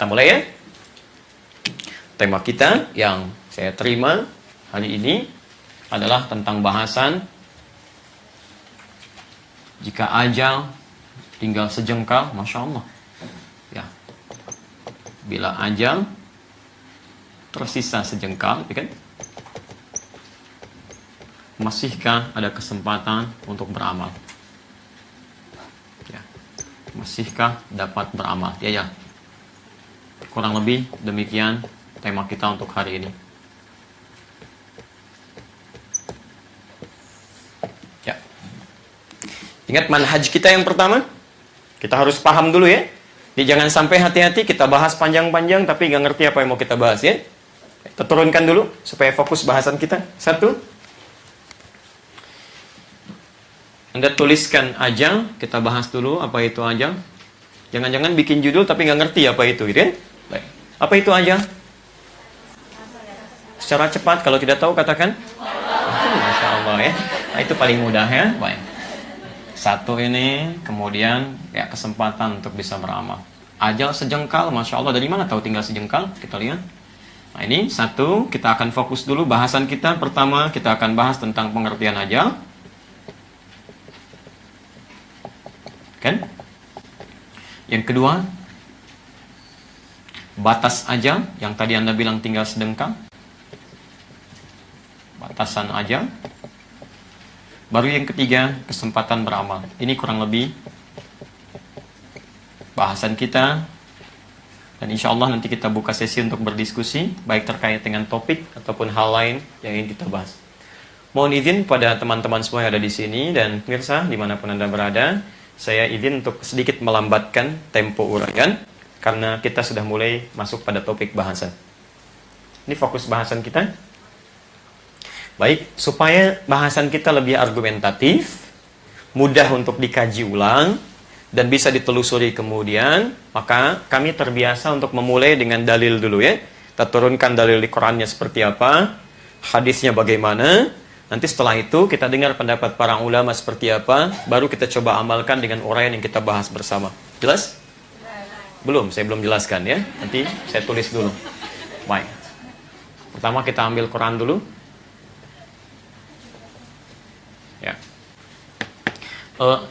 mulai ya. Tema kita yang saya terima hari ini adalah tentang bahasan jika ajal tinggal sejengkal, Masya Allah. Ya. Bila ajal tersisa sejengkal, ya kan? Masihkah ada kesempatan untuk beramal? Ya. Masihkah dapat beramal? Ya. Kurang lebih demikian tema kita untuk hari ini. Ya. Ingat manhaj kita yang pertama? Kita harus paham dulu ya. Jadi jangan sampai hati-hati kita bahas panjang-panjang tapi nggak ngerti apa yang mau kita bahas ya. Kita turunkan dulu supaya fokus bahasan kita. Satu, Anda tuliskan ajal, kita bahas dulu apa itu ajal. Jangan-jangan bikin judul tapi nggak ngerti apa itu, gitu ya? Baik. Apa itu ajal? Secara cepat, kalau tidak tahu katakan. Masya Allah ya. Nah, itu paling mudah ya. Baik. Satu ini, kemudian ya kesempatan untuk bisa beramal. Ajal sejengkal, Masya Allah. Dari mana tahu tinggal sejengkal? Kita lihat. Nah ini satu, kita akan fokus dulu bahasan kita. Pertama, kita akan bahas tentang pengertian ajal. Kan? Yang kedua, batas ajal, yang tadi Anda bilang tinggal sedengkal. Batasan ajal. Baru yang ketiga, kesempatan beramal. Ini kurang lebih bahasan kita. Dan insya Allah nanti kita buka sesi untuk berdiskusi, baik terkait dengan topik ataupun hal lain yang ingin kita bahas. Mohon izin pada teman-teman semua yang ada di sini dan pemirsa dimanapun Anda berada, saya izin untuk sedikit melambatkan tempo uraian karena kita sudah mulai masuk pada topik bahasan. Ini fokus bahasan kita. Baik, supaya bahasan kita lebih argumentatif, mudah untuk dikaji ulang, dan bisa ditelusuri kemudian, maka kami terbiasa untuk memulai dengan dalil dulu ya. Kita turunkan dalil di Qurannya seperti apa, hadisnya bagaimana, nanti setelah itu kita dengar pendapat para ulama seperti apa, baru kita coba amalkan dengan uraian yang kita bahas bersama. Jelas? Belum, saya belum jelaskan ya. Nanti saya tulis dulu. Baik. Pertama kita ambil Quran dulu. Ya.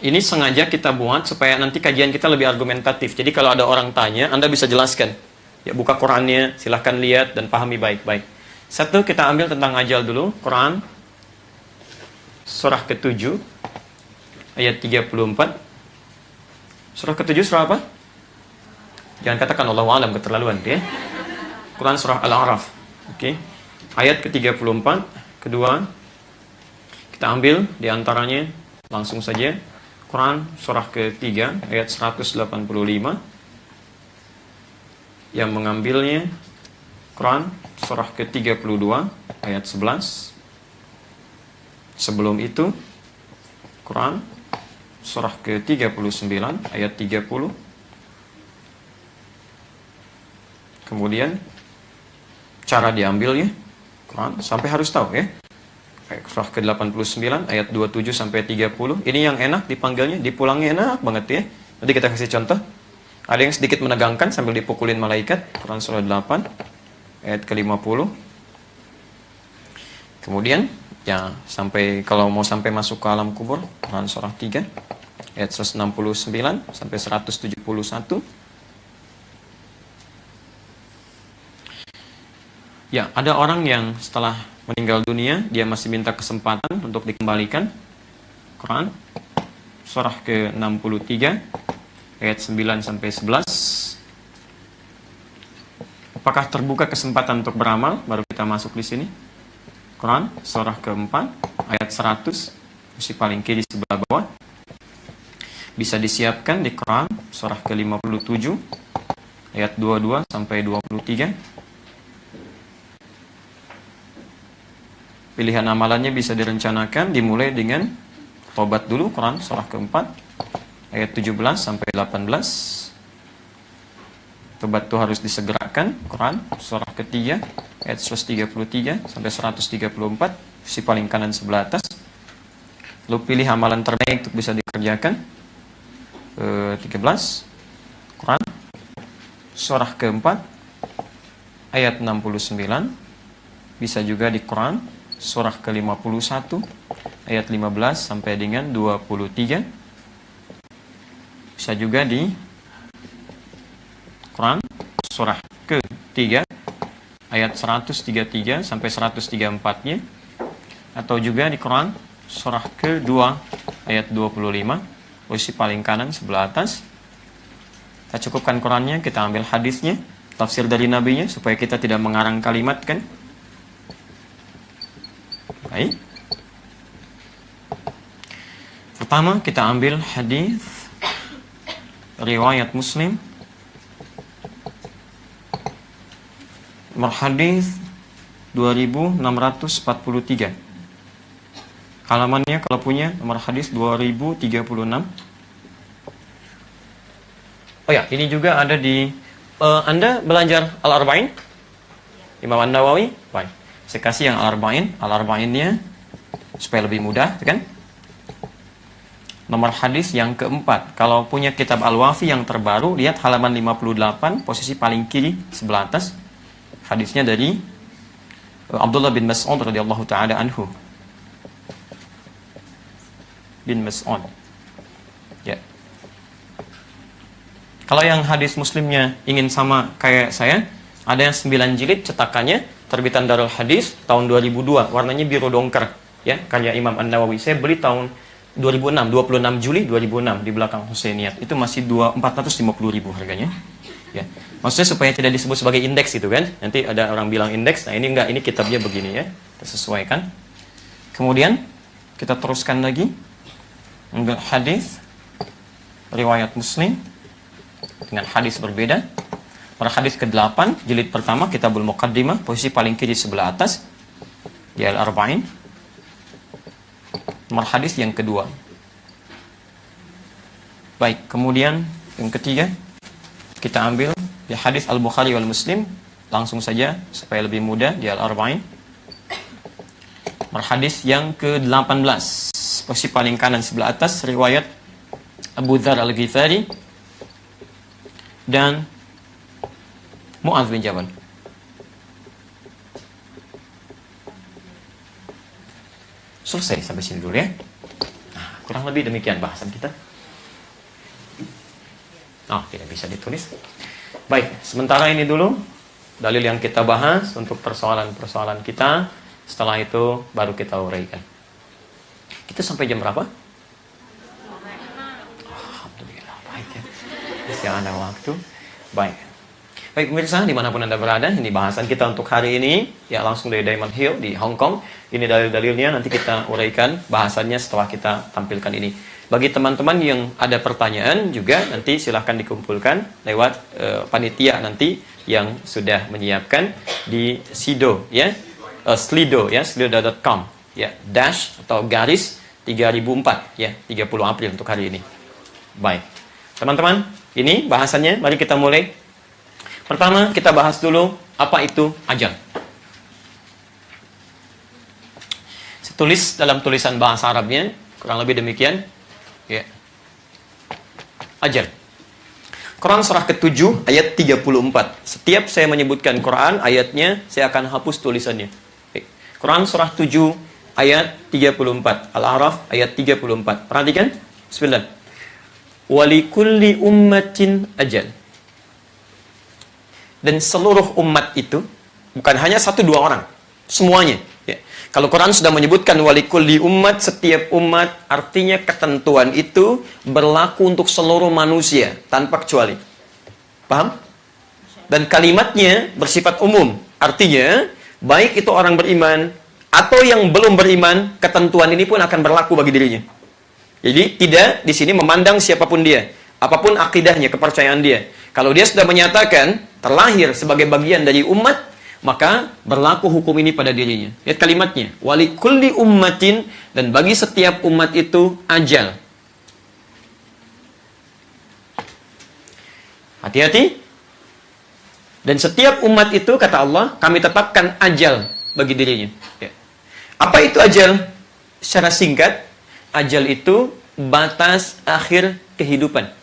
Ini sengaja kita buat supaya nanti kajian kita lebih argumentatif. Jadi kalau ada orang tanya, Anda bisa jelaskan. Ya, buka Qurannya, silahkan lihat dan pahami baik-baik. Satu, kita ambil tentang ajal dulu. Quran, surah ke-7, ayat 34. Surah ke-7, surah apa? Jangan katakan Allahu a'lam, keterlaluan. Ya. Quran surah Al-A'raf. Oke. Ayat ke-34. Kedua, kita ambil di antaranya langsung saja Quran surah ke-3 ayat 185 yang mengambilnya Quran surah ke-32 ayat 11. Sebelum itu Quran surah ke-39 ayat 30. Kemudian cara diambilnya Quran sampai harus tahu ya. Surah ke-89 ayat 27 sampai 30. Ini yang enak dipanggilnya, dipulangnya enak banget ya. Nanti kita kasih contoh. Ada yang sedikit menegangkan sambil dipukulin malaikat. Quran surah 8 ayat ke-50. Kemudian ya sampai kalau mau sampai masuk ke alam kubur, Quran surah 3 ayat 169 sampai 171. Ya, ada orang yang setelah meninggal dunia, dia masih minta kesempatan untuk dikembalikan. Quran surah ke-63 ayat 9 sampai 11. Apakah terbuka kesempatan untuk beramal? Baru kita masuk di sini. Quran surah ke-4 ayat 100, sisi paling kiri sebelah bawah. Bisa disiapkan di Quran surah ke-57 ayat 22 sampai 23. Pilihan amalannya bisa direncanakan dimulai dengan tobat dulu, Quran surah ke-4 ayat 17 sampai 18. Tobat itu harus disegerakan, Quran surah ke-3 ayat 133 sampai 134, sisi paling kanan sebelah atas. Lalu pilih amalan terbaik untuk bisa dikerjakan. 13 Quran surah keempat ayat 69. Bisa juga di Quran surah ke-51 ayat 15 sampai dengan 23. Bisa juga di Quran surah ke-3 ayat 133 sampai 134-nya, atau juga di Quran surah ke-2 ayat 25, posisi paling kanan sebelah atas. Kita cukupkan Qurannya, kita ambil hadisnya, tafsir dari nabinya, supaya kita tidak mengarang kalimat, kan? Baik. Pertama kita ambil hadis riwayat Muslim, nomor hadis 2643. Halamannya kalau punya nomor hadis 2036. Oh ya, ini juga ada di Anda belajar Al-Arba'in? Imam An-Nawawi? Baik. Saya kasih yang Al-Arba'in. Al-Arba'innya supaya lebih mudah, kan? Nomor hadis yang keempat. Kalau punya kitab Al-Wafi yang terbaru, lihat halaman 58, posisi paling kiri sebelah atas. Hadisnya dari Abdullah bin Mas'ud radhiyallahu taala anhu. Bin Mas'ud. Ya. Kalau yang hadis Muslimnya ingin sama kayak saya, ada yang 9 jilid cetakannya, terbitan Darul Hadis tahun 2002, warnanya biru dongker, ya, karya Imam An-Nawawi. Saya beli tahun 2006, 26 Juli 2006 di belakang Husainiyat. Itu masih 450.000 harganya. Ya. Maksudnya supaya tidak disebut sebagai indeks itu, kan. Nanti ada orang bilang indeks, nah ini enggak, ini kitabnya begini, ya. Kita sesuaikan. Kemudian kita teruskan lagi. Ambil hadis riwayat Muslim dengan hadis berbeda. Pada hadis ke-8 jilid pertama Kitabul Muqaddimah, posisi paling kiri sebelah atas di Al-Arba'in. Nomor hadis yang kedua. Baik, kemudian yang ketiga kita ambil di hadis Al-Bukhari wal Muslim, langsung saja supaya lebih mudah, di Al-Arba'in. Nomor hadis yang ke-18, posisi paling kanan sebelah atas, riwayat Abu Dzar Al-Ghifari dan Mu'adz bin Jabal. Selesai sampai sini dulu, ya. Nah, kurang lebih demikian bahasan kita. Oh, tidak bisa ditulis. Baik, sementara ini dulu dalil yang kita bahas untuk persoalan-persoalan kita. Setelah itu baru kita uraikan. Kita sampai jam berapa? Alhamdulillah, baik, ya. Masih ada waktu. Baik. Baik pemirsa, dimanapun Anda berada, ini bahasan kita untuk hari ini, ya, langsung dari Diamond Hill di Hong Kong. Ini dalil-dalilnya, nanti kita uraikan bahasannya setelah kita tampilkan ini. Bagi teman-teman yang ada pertanyaan juga, nanti silahkan dikumpulkan lewat panitia nanti yang sudah menyiapkan di Sido, ya, Slido, ya, slido.com, ya, dash atau garis 3004, ya, 30 April untuk hari ini. Baik, teman-teman, ini bahasannya, mari kita mulai. Pertama, kita bahas dulu apa itu ajal. Saya tulis dalam tulisan bahasa Arabnya, kurang lebih demikian. Ya. Ajal. Quran surah ke-7 ayat 34. Setiap saya menyebutkan Quran ayatnya, saya akan hapus tulisannya. Oke. Quran surah 7 ayat 34. Al-A'raf ayat 34. Perhatikan. Bismillah. Walikulli ummatin ajal. Dan seluruh umat itu, bukan hanya 1-2 orang, semuanya, ya. Kalau Quran sudah menyebutkan walikulli umat, setiap umat, artinya ketentuan itu berlaku untuk seluruh manusia tanpa kecuali. Paham? Dan kalimatnya bersifat umum, artinya baik itu orang beriman atau yang belum beriman, ketentuan ini pun akan berlaku bagi dirinya. Jadi tidak di sini memandang siapapun dia, apapun akidahnya, kepercayaan dia. Kalau dia sudah menyatakan terlahir sebagai bagian dari umat, maka berlaku hukum ini pada dirinya. Lihat kalimatnya, walikulli ummatin, dan bagi setiap umat itu ajal. Hati-hati. Dan setiap umat itu, kata Allah, kami tetapkan ajal bagi dirinya. Ya. Apa itu ajal? Secara singkat, ajal itu batas akhir kehidupan.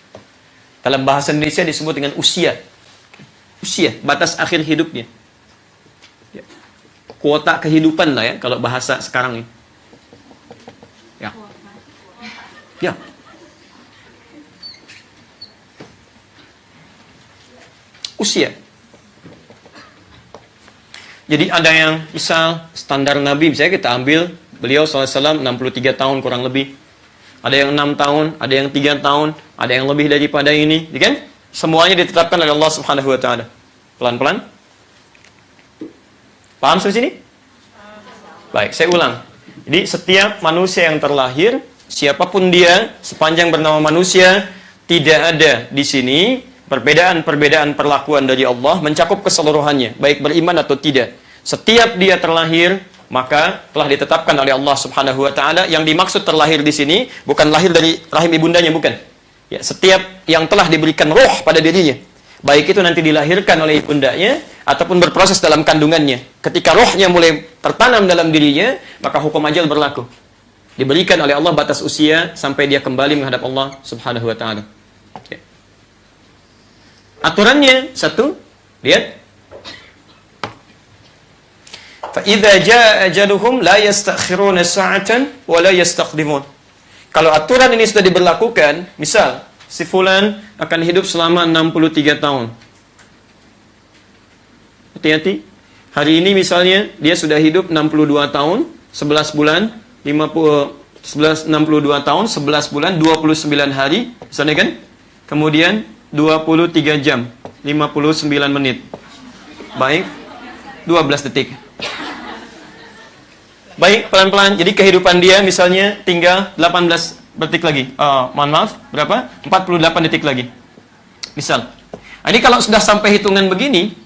Dalam bahasa Indonesia disebut dengan usia. usia, batas akhir hidupnya. Ya. Kuota kehidupan lah ya, kalau bahasa sekarang ini. Ya. Ya. Usia. Jadi ada yang misal standar Nabi, misalnya kita ambil beliau SAW 63 tahun kurang lebih. Ada yang 6 tahun, ada yang 3 tahun, ada yang lebih daripada ini, kan? Semuanya ditetapkan oleh Allah Subhanahu wa taala. Pelan-pelan. Paham sampai sini? Baik, saya ulang. Jadi setiap manusia yang terlahir, siapapun dia, sepanjang bernama manusia, tidak ada di sini perbedaan-perbedaan perlakuan dari Allah mencakup keseluruhannya, baik beriman atau tidak. Setiap dia terlahir, maka telah ditetapkan oleh Allah Subhanahu wa taala. Yang dimaksud terlahir di sini bukan lahir dari rahim ibundanya, bukan. Ya, setiap yang telah diberikan roh pada dirinya, baik itu nanti dilahirkan oleh ibundanya ataupun berproses dalam kandungannya. Ketika rohnya mulai tertanam dalam dirinya, maka hukum ajal berlaku. Diberikan oleh Allah batas usia sampai dia kembali menghadap Allah Subhanahu wa taala. Ya. Aturannya satu, lihat. Fa idza jaa ajaluhum la yastakhiruna sa'atan wa la yastaqdimun. Kalau aturan ini sudah diberlakukan, misal si fulan akan hidup selama 63 tahun. Hati-hati. Hari ini misalnya dia sudah hidup 62 tahun, 11 bulan, 62 tahun, 11 bulan, 29 hari, misalnya kan? Kemudian 23 jam, 59 menit. Baik, 12 detik. Baik, pelan-pelan. Jadi kehidupan dia misalnya tinggal 18 detik lagi. Mohon maaf, berapa? 48 detik lagi. Misal. Ini kalau sudah sampai hitungan begini,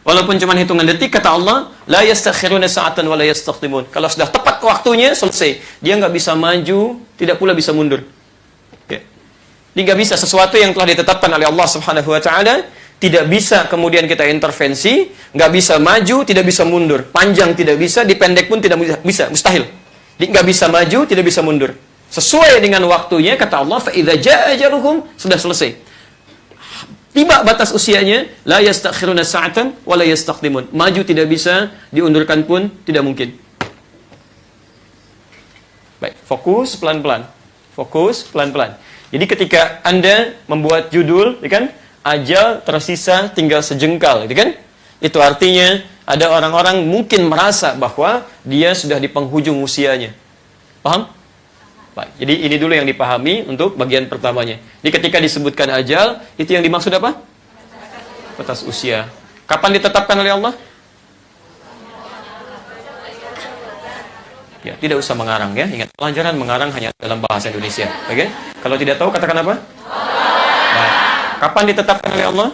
walaupun cuma hitungan detik, kata Allah, la yastakhiruna sa'atan wa la yastaqdimun. Kalau sudah tepat waktunya, selesai. Dia nggak bisa maju, tidak pula bisa mundur. Ya. Dia nggak bisa, sesuatu yang telah ditetapkan oleh Allah Subhanahu wa taala, tidak bisa kemudian kita intervensi, nggak bisa maju, tidak bisa mundur. Panjang tidak bisa, dipendek pun tidak bisa, mustahil. Jadi nggak bisa maju, tidak bisa mundur. Sesuai dengan waktunya, kata Allah, fa idza jaa ajaluhum, sudah selesai. Tiba batas usianya, la yastakhiruna sa'atan wa la yastaqdimun. Maju tidak bisa, diundurkan pun tidak mungkin. Baik, fokus pelan-pelan. Fokus pelan-pelan. Jadi ketika Anda membuat judul, ya kan? Ajal tersisa tinggal sejengkal, gitu kan? Itu artinya ada orang-orang mungkin merasa bahwa dia sudah di penghujung usianya. Paham? Baik, jadi ini dulu yang dipahami untuk bagian pertamanya. Jadi ketika disebutkan ajal, itu yang dimaksud apa? Batas usia. Kapan ditetapkan oleh Allah? Ya, tidak usah mengarang ya. Ingat, pelajaran mengarang hanya dalam bahasa Indonesia. Oke? Kalau tidak tahu, katakan apa? Baik. Kapan ditetapkan oleh Allah?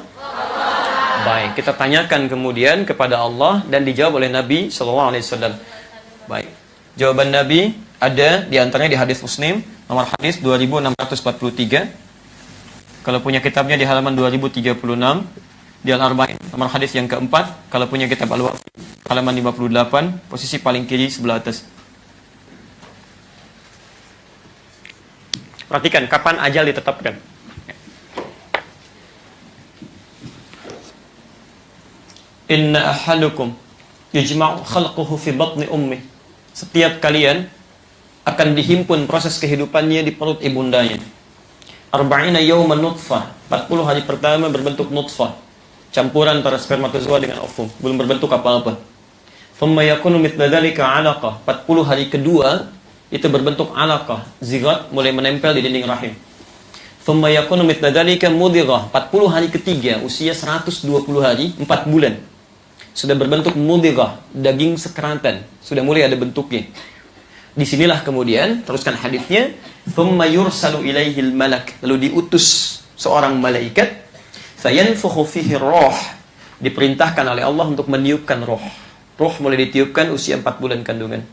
Baik, kita tanyakan kemudian kepada Allah dan dijawab oleh Nabi sallallahu alaihi wasallam. Baik. Jawaban Nabi ada di antaranya di hadis Muslim, nomor hadis 2643. Kalau punya kitabnya di halaman 2036, di Al-Arba'in, nomor hadis yang keempat. Kalau punya kitab Al-Wafi, halaman 58, posisi paling kiri sebelah atas. Perhatikan kapan ajal ditetapkan. Inna ahadukum yujma'u khalquhu fi batni ummi. Setiap kalian akan dihimpun proses kehidupannya di perut ibundanya. Arba'ina yawman nutfah. 40 hari pertama berbentuk nutfah, campuran antara spermatozoa dengan ovum, belum berbentuk apa-apa. Thumma yakunu mithla dzalika 'alaqah. 40 hari kedua itu berbentuk 'alaqah, zigot mulai menempel di dinding rahim. Thumma yakunu mithla dzalika mudghah. 40 hari ketiga, usia 120 hari, 4 bulan. Sudah berbentuk mudghah, daging sekeratan, sudah mulai ada bentuknya. Disinilah kemudian teruskan hadisnya, thumma yursalu ilaihil malak, lalu diutus seorang malaikat, fayanfukhu fihi roh, diperintahkan oleh Allah untuk meniupkan roh. Roh mulai ditiupkan usia 4 bulan kandungan.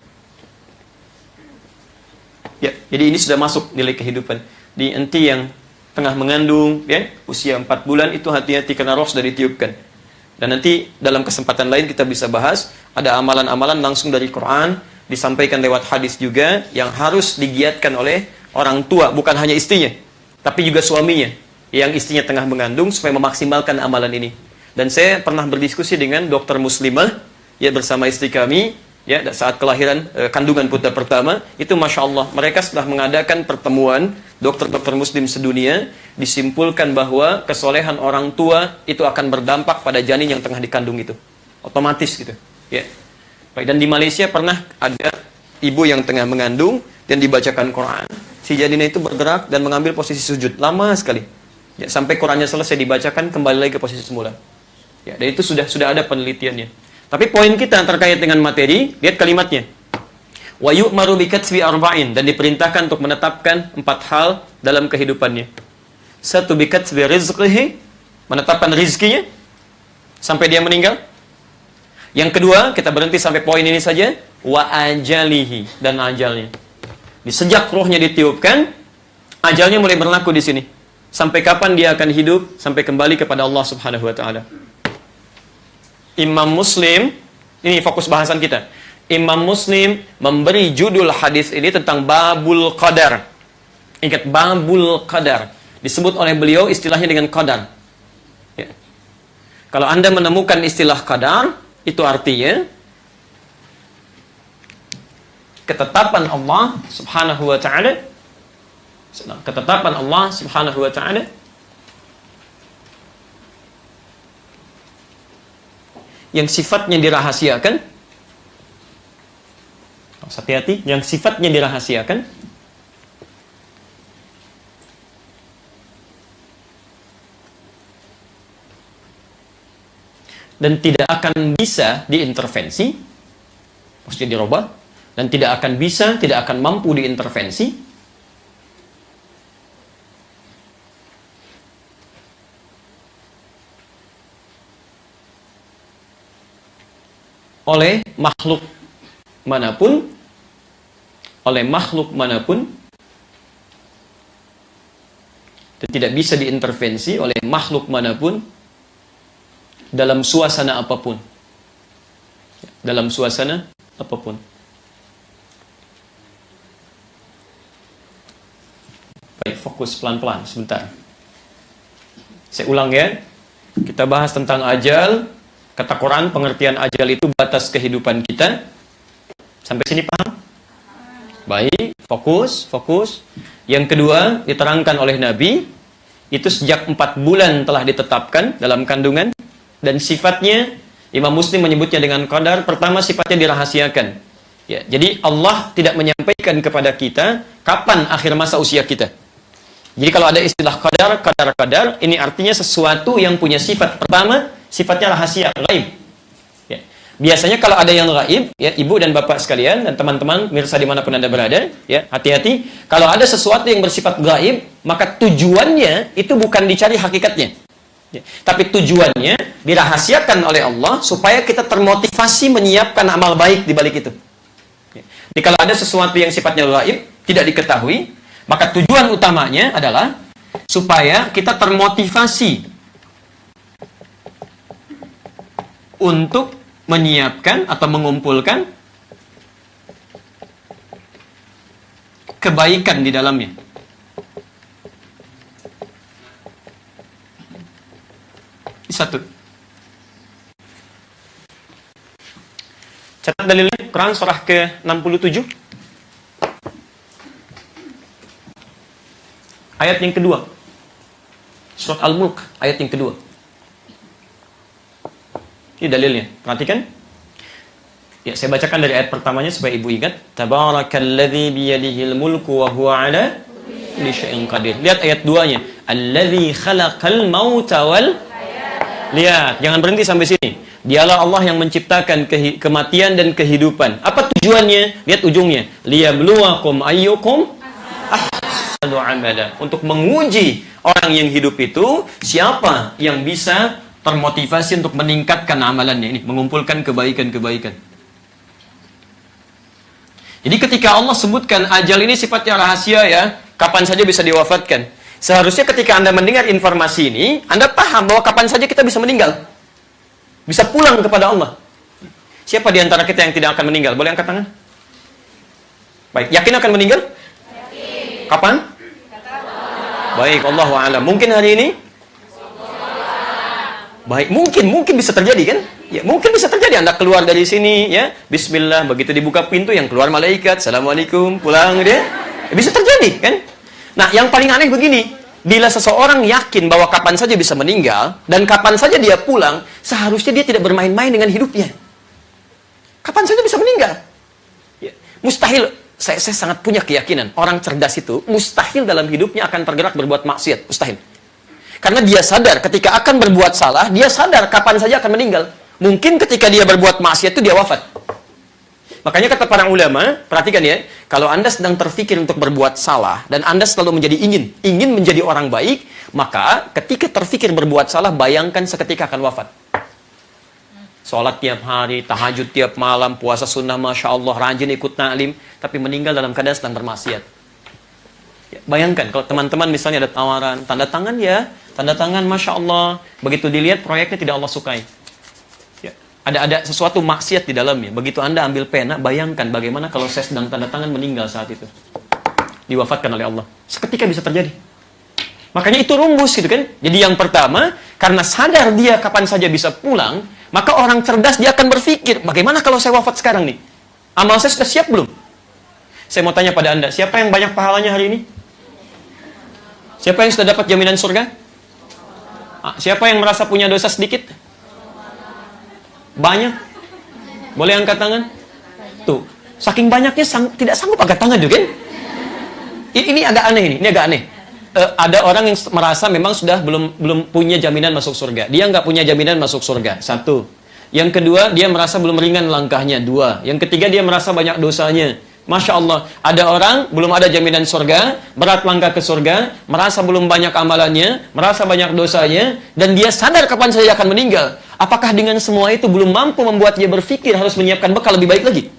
Ya, jadi ini sudah masuk nilai kehidupan. Di enti yang tengah mengandung, ya, usia 4 bulan itu hati-hati karena roh sudah ditiupkan. Dan nanti dalam kesempatan lain kita bisa bahas, ada amalan-amalan langsung dari Quran, disampaikan lewat hadis juga, yang harus digiatkan oleh orang tua, bukan hanya istrinya, tapi juga suaminya, yang istrinya tengah mengandung, supaya memaksimalkan amalan ini. Dan saya pernah berdiskusi dengan dokter muslimah ya bersama istri kami ya saat kelahiran kandungan putra pertama. Itu Masya Allah, mereka setelah mengadakan pertemuan dokter-dokter muslim sedunia, disimpulkan bahwa kesolehan orang tua itu akan berdampak pada janin yang tengah dikandung itu, otomatis gitu ya. Baik, dan di Malaysia pernah ada ibu yang tengah mengandung dan dibacakan Quran, si janinnya itu bergerak dan mengambil posisi sujud lama sekali ya, sampai Qurannya selesai dibacakan kembali lagi ke posisi semula ya. Dan itu sudah ada penelitiannya. Tapi poin kita terkait dengan materi, lihat kalimatnya, wa yu'maru bikatsbi arba'in, dan diperintahkan untuk menetapkan 4 hal dalam kehidupannya. 1, bikatsbi rizqihi, menetapkan rizkinya sampai dia meninggal. Yang kedua, kita berhenti sampai poin ini saja, wa ajalihi, dan ajalnya. Sejak rohnya ditiupkan, ajalnya mulai berlaku di sini. Sampai kapan dia akan hidup, sampai kembali kepada Allah Subhanahu wa taala. Imam Muslim, ini fokus bahasan kita. Imam Muslim memberi judul hadis ini tentang babul qadar. Ingat, babul qadar. Disebut oleh beliau istilahnya dengan qadar. Ya. Kalau Anda menemukan istilah qadar, itu artinya ketetapan Allah Subhanahu wa taala, ketetapan Allah Subhanahu wa taala yang sifatnya dirahasiakan. Hati-hati, yang sifatnya dirahasiakan dan tidak akan bisa diintervensi, maksudnya dirubah, dan tidak akan mampu diintervensi oleh makhluk manapun, dan tidak bisa diintervensi oleh makhluk manapun dalam suasana apapun. Dalam suasana apapun. Baik, fokus pelan-pelan sebentar. Saya ulang ya. Kita bahas tentang ajal. Kata Quran, pengertian ajal itu batas kehidupan kita. Sampai sini paham? Baik, fokus. Yang kedua, diterangkan oleh Nabi, itu sejak 4 bulan telah ditetapkan dalam kandungan. Dan sifatnya, Imam Muslim menyebutnya dengan qadar. Pertama, sifatnya dirahasiakan ya, jadi Allah tidak menyampaikan kepada kita kapan akhir masa usia kita. Jadi kalau ada istilah qadar, ini artinya sesuatu yang punya sifat. Pertama, sifatnya rahasia, gaib ya. Biasanya kalau ada yang gaib ya, ibu dan bapak sekalian dan teman-teman mirsa dimanapun Anda berada ya, hati-hati. Kalau ada sesuatu yang bersifat gaib, maka tujuannya itu bukan dicari hakikatnya ya, tapi tujuannya dirahasiakan oleh Allah supaya kita termotivasi menyiapkan amal baik di balik itu ya. Jadi kalau ada sesuatu yang sifatnya gaib, tidak diketahui, maka tujuan utamanya adalah supaya kita termotivasi untuk menyiapkan atau mengumpulkan kebaikan di dalamnya. Satu. Catat dalilnya, Quran surah ke-67. Ayat yang kedua. Surat Al-Mulk, ayat yang kedua. Ini dalilnya, perhatikan. Ya, saya bacakan dari ayat pertamanya supaya ibu ingat. Tabarakalladzi biyadihil mulku wa huwa ala kulli syai'in qadir. Lihat ayat 2-nya. Alladzi khalaqal mauta wal. Lihat, jangan berhenti sampai sini. Dialah Allah yang menciptakan kematian dan kehidupan. Apa tujuannya? Lihat ujungnya. Liyabluwakum ayyukum ahsanu amala. Untuk menguji orang yang hidup itu, siapa yang bisa termotivasi untuk meningkatkan amalannya ini, mengumpulkan kebaikan-kebaikan. Jadi ketika Allah sebutkan ajal ini sifatnya rahasia ya, kapan saja bisa diwafatkan. Seharusnya ketika Anda mendengar informasi ini, Anda paham bahwa kapan saja kita bisa meninggal. Bisa pulang kepada Allah. Siapa di antara kita yang tidak akan meninggal? Boleh angkat tangan? Baik, yakin akan meninggal? Yakin. Kapan? Baik, Allahu a'lam. Mungkin hari ini? Baik, mungkin bisa terjadi kan? Ya, mungkin bisa terjadi Anda keluar dari sini ya, bismillah, begitu dibuka pintu yang keluar malaikat, assalamualaikum, pulang dia. Ya, bisa terjadi kan? Nah, yang paling aneh begini, bila seseorang yakin bahwa kapan saja bisa meninggal dan kapan saja dia pulang, seharusnya dia tidak bermain-main dengan hidupnya. Kapan saja bisa meninggal. Ya, mustahil, saya sangat punya keyakinan, orang cerdas itu mustahil dalam hidupnya akan tergerak berbuat maksiat, mustahil. Karena dia sadar ketika akan berbuat salah, dia sadar kapan saja akan meninggal. Mungkin ketika dia berbuat maksiat itu dia wafat. Makanya kata para ulama, perhatikan ya, kalau Anda sedang terfikir untuk berbuat salah dan Anda selalu ingin menjadi orang baik, maka ketika terfikir berbuat salah, bayangkan seketika akan wafat. Sholat tiap hari, tahajud tiap malam, puasa sunnah, Masya Allah, rajin ikut ta'lim, tapi meninggal dalam keadaan sedang bermaksiat. Ya, bayangkan kalau teman-teman misalnya ada tawaran, tanda tangan ya, tanda tangan, Masya Allah, begitu dilihat proyeknya tidak Allah sukai. Ya, ada sesuatu maksiat di dalamnya. Begitu Anda ambil pena, bayangkan bagaimana kalau saya sedang tanda tangan meninggal saat itu. Diwafatkan oleh Allah. Seketika bisa terjadi. Makanya itu rumus gitu kan. Jadi yang pertama, karena sadar dia kapan saja bisa pulang, maka orang cerdas dia akan berpikir, bagaimana kalau saya wafat sekarang nih? Amal saya sudah siap belum? Saya mau tanya pada Anda, siapa yang banyak pahalanya hari ini? Siapa yang sudah dapat jaminan surga? Siapa yang merasa punya dosa sedikit? Banyak? Boleh angkat tangan? Tuh, saking banyaknya tidak sanggup angkat tangan juga kan? Ini agak aneh ini agak aneh. Ada orang yang merasa memang sudah belum punya jaminan masuk surga. Dia nggak punya jaminan masuk surga. Satu. Yang kedua, dia merasa belum ringan langkahnya. Dua. Yang ketiga, dia merasa banyak dosanya. Masya Allah, ada orang belum ada jaminan surga, berat langkah ke surga, merasa belum banyak amalannya, merasa banyak dosanya, dan dia sadar kapan saja akan meninggal. Apakah dengan semua itu belum mampu membuat dia berpikir harus menyiapkan bekal lebih baik lagi?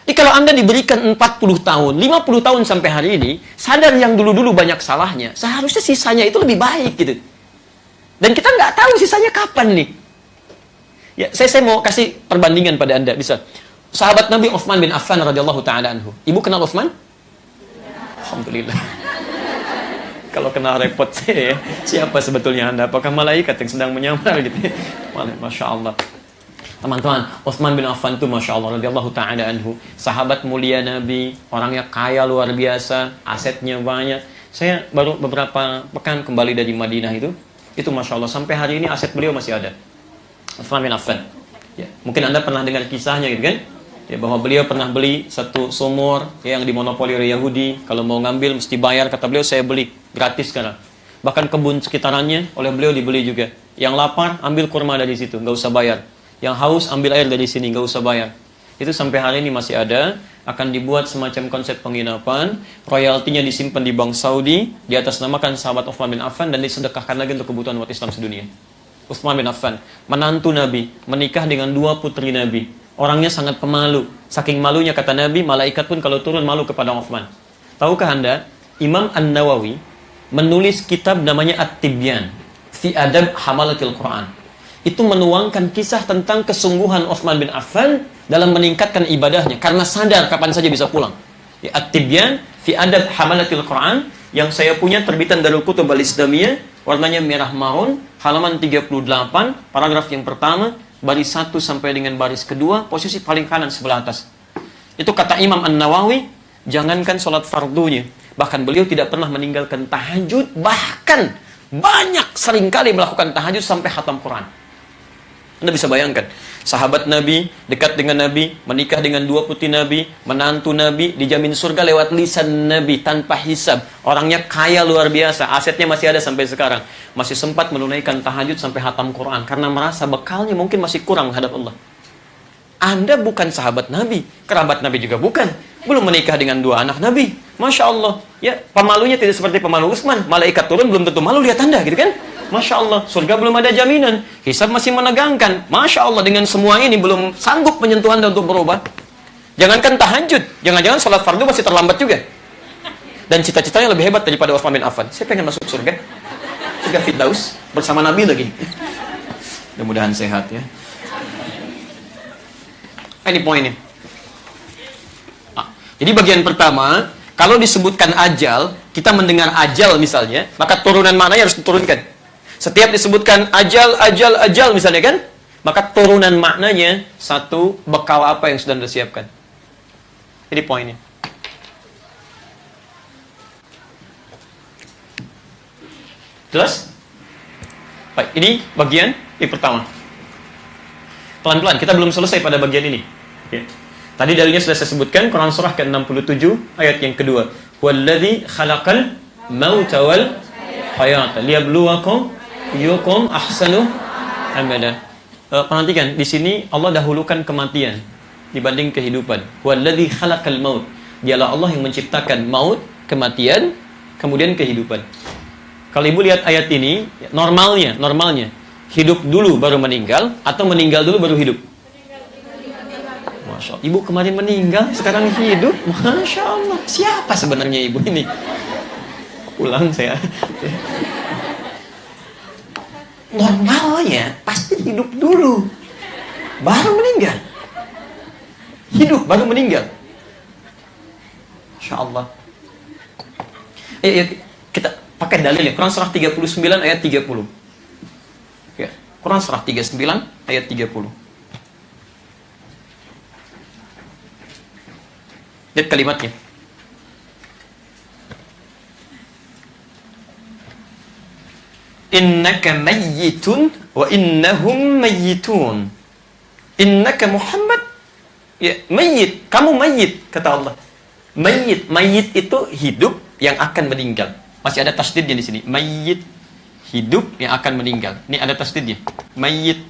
Jadi kalau Anda diberikan 40 tahun, 50 tahun sampai hari ini, sadar yang dulu-dulu banyak salahnya, seharusnya sisanya itu lebih baik gitu. Dan kita nggak tahu sisanya kapan nih. Ya, saya mau kasih perbandingan pada Anda, bisa. Sahabat Nabi Utsman bin Affan radhiyallahu taala anhu. Ibu kenal Utsman? Alhamdulillah. Kalau kenal repot saya, siapa sebetulnya Anda? Apakah malaikat yang sedang menyamar gitu? Masya Allah. Teman-teman, Utsman bin Affan itu Masya Allah radhiyallahu taala anhu, sahabat mulia Nabi, orangnya kaya luar biasa, asetnya banyak. Saya baru beberapa pekan kembali dari Madinah itu Masya Allah, sampai hari ini aset beliau masih ada. Utsman bin Affan. Ya, mungkin Anda pernah dengar kisahnya gitu kan? Ya, bahwa beliau pernah beli satu sumur yang dimonopoli oleh Yahudi. Kalau mau ngambil mesti bayar, kata beliau, saya beli gratis sekarang. Bahkan kebun sekitarannya oleh beliau dibeli juga. Yang lapar ambil kurma dari situ, nggak usah bayar. Yang haus ambil air dari sini, nggak usah bayar. Itu sampai hari ini masih ada. Akan dibuat semacam konsep penginapan, royaltinya disimpan di bank Saudi, di atas namakan sahabat Utsman bin Affan, dan disedekahkan lagi untuk kebutuhan umat Islam sedunia. Utsman bin Affan, menantu Nabi, menikah dengan 2 putri Nabi. Orangnya sangat pemalu. Saking malunya kata Nabi, malaikat pun kalau turun malu kepada Utsman. Tahukah Anda, Imam An-Nawawi menulis kitab namanya At-Tibyan fi Adab Hamalatil Quran. Itu menuangkan kisah tentang kesungguhan Utsman bin Affan dalam meningkatkan ibadahnya karena sadar kapan saja bisa pulang. At-Tibyan fi Adab Hamalatil Quran yang saya punya terbitan Darul Kutub Al-Islamiyah, warnanya merah marun, halaman 38, paragraf yang pertama, baris 1 sampai dengan baris kedua, posisi paling kanan sebelah atas. Itu kata Imam An-Nawawi, jangankan sholat fardunya, bahkan beliau tidak pernah meninggalkan tahajud, bahkan banyak seringkali melakukan tahajud sampai khatam Quran. Anda bisa bayangkan, sahabat Nabi, dekat dengan Nabi, menikah dengan 2 putri Nabi, menantu Nabi, dijamin surga lewat lisan Nabi, tanpa hisab. Orangnya kaya luar biasa, asetnya masih ada sampai sekarang. Masih sempat menunaikan tahajud sampai khatam Quran, karena merasa bekalnya mungkin masih kurang menghadap Allah. Anda bukan sahabat Nabi, kerabat Nabi juga bukan. Belum menikah dengan 2 anak Nabi. Masya Allah. Ya, pemalunya tidak seperti pemalu Utsman. Malaikat turun belum tentu malu lihat Anda, gitu kan? Masya Allah, surga belum ada jaminan, hisab masih menegangkan. Masya Allah, dengan semua ini belum sanggup menyentuh Anda untuk berubah. Jangankan tahajud, jangan-jangan sholat fardu masih terlambat juga. Dan cita-citanya lebih hebat daripada Utsman bin Affan. Saya pengen masuk surga Firdaus bersama Nabi lagi. Mudah-mudahan sehat ya. Ini poinnya. Jadi bagian pertama, kalau disebutkan ajal, kita mendengar ajal misalnya, maka turunan mana yang harus diturunkan? Setiap disebutkan ajal misalnya kan, maka turunan maknanya satu, bekal apa yang sudah Anda siapkan. Ini poinnya. Jelas? Baik, ini bagian yang pertama. Pelan-pelan, kita belum selesai pada bagian ini. Ya. Tadi dalilnya sudah saya sebutkan, Quran surah ke-67 ayat yang kedua. Huwallazi khalaqal mauta wal hayata liyabluwakum ayyukum ahsanu amala. Perhatikan, di sini Allah dahulukan kematian dibanding kehidupan. Huwallazi khalaqal maut. Dialah Allah yang menciptakan maut, kematian, kemudian kehidupan. Kalau ibu lihat ayat ini, normalnya hidup dulu baru meninggal atau meninggal dulu baru hidup? Masya Allah, ibu kemarin meninggal, sekarang hidup. Masya Allah, siapa sebenarnya ibu ini? Pulang saya. Normalnya pasti hidup dulu baru meninggal. Hidup baru meninggal. Masya Allah. Kita pakai dalil ya, Quran surah 39 ayat 30. Ya, Quran surah 39 ayat 30. Lihat kalimatnya. Innaka mayyitun wa innahum mayyitun. Innaka Muhammad ya mayyit, kamu mayyit kata Allah. Mayyit itu hidup yang akan meninggal. Masih ada tasdidnya di sini. Mayyit, hidup yang akan meninggal. Ini ada tasdidnya. Mayyit.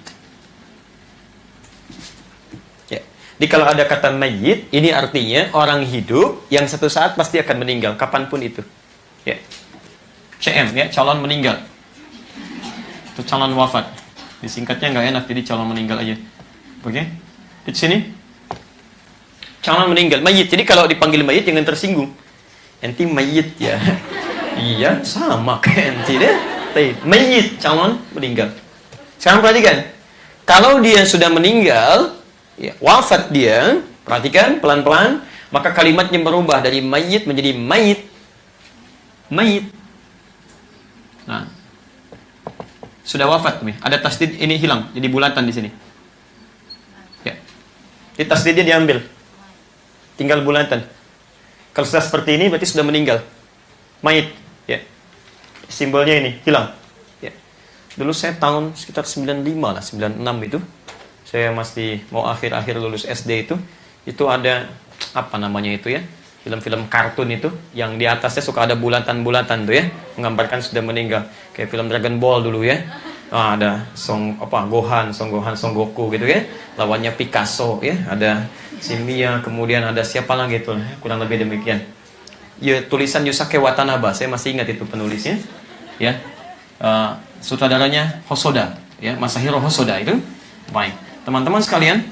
Ya. Jadi kalau ada kata mayyit, ini artinya orang hidup yang satu saat pasti akan meninggal, kapanpun itu. Ya. CM ya, calon meninggal. Itu calon wafat. Disingkatnya nggak enak, jadi calon meninggal aja. Oke? Di sini calon meninggal, mayyit. Jadi kalau dipanggil mayyit jangan tersinggung. Enti mayyit ya. Iya, sama kayak enti deh. Mayyit, calon meninggal. Sekarang perhatikan. Kalau dia sudah meninggal, ya, wafat dia, perhatikan pelan-pelan, maka kalimatnya berubah dari mayyit menjadi mayit. Mayit. Nah, sudah wafat nih. Ada tasdid ini hilang, jadi bulatan di sini. Ya. Jadi tasdidnya diambil. Tinggal bulatan. Kalau sudah seperti ini berarti sudah meninggal. Mayit, ya. Simbolnya ini hilang. Ya. Dulu saya tahun sekitar 95 lah, 96 itu. Saya masih mau akhir-akhir lulus SD itu ada apa namanya itu ya? Film-film kartun itu yang di atasnya suka ada bulatan-bulatan tuh ya, menggambarkan sudah meninggal. Kayak film Dragon Ball dulu ya. Ada Gohan, Son Goku gitu ya. Lawannya Picasso ya, ada Shimiya, kemudian ada siapa lagi itu, kurang lebih demikian. Ya, tulisan Yusuke Watanabe, saya masih ingat itu penulisnya. Ya. Sutradaranya Hosoda, ya, Masahiro Hosoda itu. Baik. Teman-teman sekalian,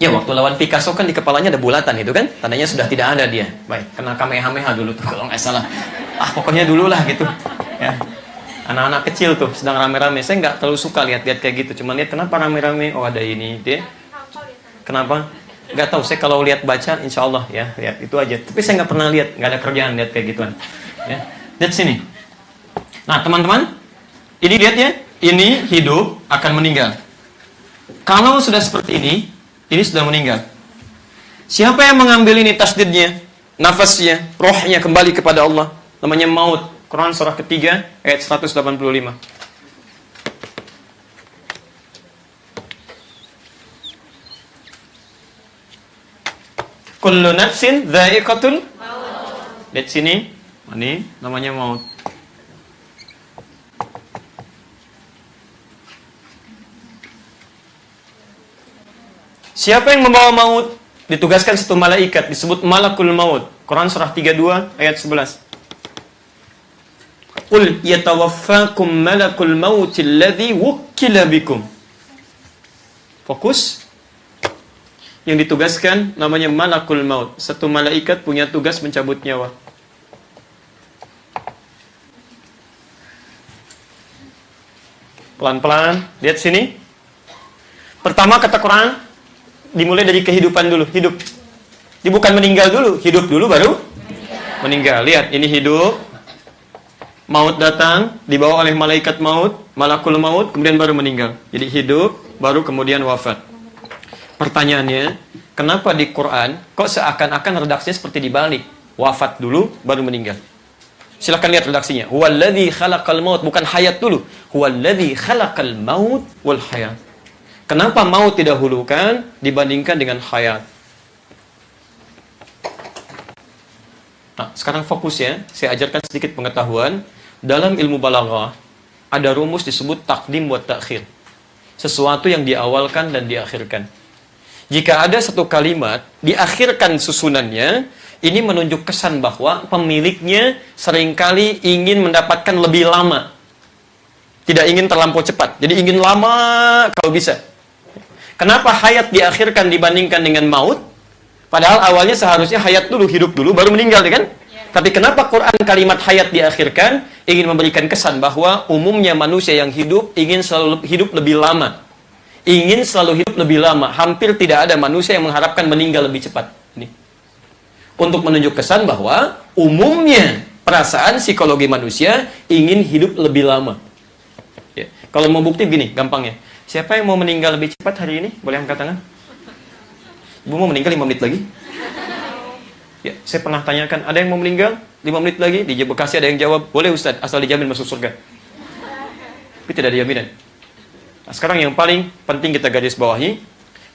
ya waktu lawan Picasso kan di kepalanya ada bulatan itu kan, tandanya sudah tidak ada dia. Baik, kena Kamehameha dulu tuh kalau nggak salah. Pokoknya dulu lah gitu. Ya. Anak-anak kecil tuh sedang rame-rame. Saya nggak terlalu suka lihat-lihat kayak gitu. Cuma lihat kenapa rame-rame. Oh ada ini, dia. Kenapa? Nggak tahu. Saya kalau lihat baca, insya Allah ya lihat itu aja. Tapi saya nggak pernah lihat, nggak ada kerjaan lihat kayak gituan. Ya. Lihat sini. Nah teman-teman, ini lihat ya. Ini hidup akan meninggal. Kalau sudah seperti ini sudah meninggal. Siapa yang mengambil ini tasdidnya, nafasnya, rohnya kembali kepada Allah? Namanya maut. Quran surah ketiga ayat 185. Kullu nafsin dha'iqatul maut. Lihat sini, ini namanya maut. Siapa yang membawa maut? Ditugaskan satu malaikat, disebut malakul maut. Quran surah 32 ayat 11. Qul yatawaffakum malakul maut alladhi wukkila bikum. Fokus. Yang ditugaskan namanya malakul maut. Satu malaikat punya tugas mencabut nyawa. Pelan-pelan, lihat sini. Pertama kata Quran dimulai dari kehidupan dulu, hidup. Dia bukan meninggal dulu, hidup dulu baru meninggal. Lihat, ini hidup. Maut datang, dibawa oleh malaikat maut, malakul maut, kemudian baru meninggal. Jadi hidup, baru kemudian wafat. Pertanyaannya, kenapa di Quran kok seakan-akan redaksinya seperti dibalik? Wafat dulu, baru meninggal. Silakan lihat redaksinya. Huwallazi khalaqal maut, bukan hayat dulu. Huwallazi khalaqal maut wal hayat. Kenapa maut didahulukan dibandingkan dengan hayat? Nah, sekarang fokus ya. Saya ajarkan sedikit pengetahuan. Dalam ilmu balaghah ada rumus disebut takdim wa ta'khir. Sesuatu yang diawalkan dan diakhirkan. Jika ada satu kalimat diakhirkan susunannya, ini menunjuk kesan bahwa pemiliknya seringkali ingin mendapatkan lebih lama. Tidak ingin terlampau cepat. Jadi ingin lama kalau bisa. Kenapa hayat diakhirkan dibandingkan dengan maut? Padahal awalnya seharusnya hayat dulu, hidup dulu, baru meninggal, kan? Tapi kenapa Quran kalimat hayat diakhirkan? Ingin memberikan kesan bahwa umumnya manusia yang hidup ingin selalu hidup lebih lama. Ingin selalu hidup lebih lama. Hampir tidak ada manusia yang mengharapkan meninggal lebih cepat. Ini. Untuk menunjuk kesan bahwa umumnya perasaan psikologi manusia ingin hidup lebih lama. Ya. Kalau mau bukti gini, gampangnya. Siapa yang mau meninggal lebih cepat hari ini? Boleh angkat tangan? Ibu mau meninggal 5 menit lagi? Ya, saya pernah tanyakan, ada yang mau meninggal 5 menit lagi? Di Bekasi ada yang jawab, boleh Ustaz, asal dijamin masuk surga. Tapi tidak ada jaminan. Nah, sekarang yang paling penting kita garis bawahi,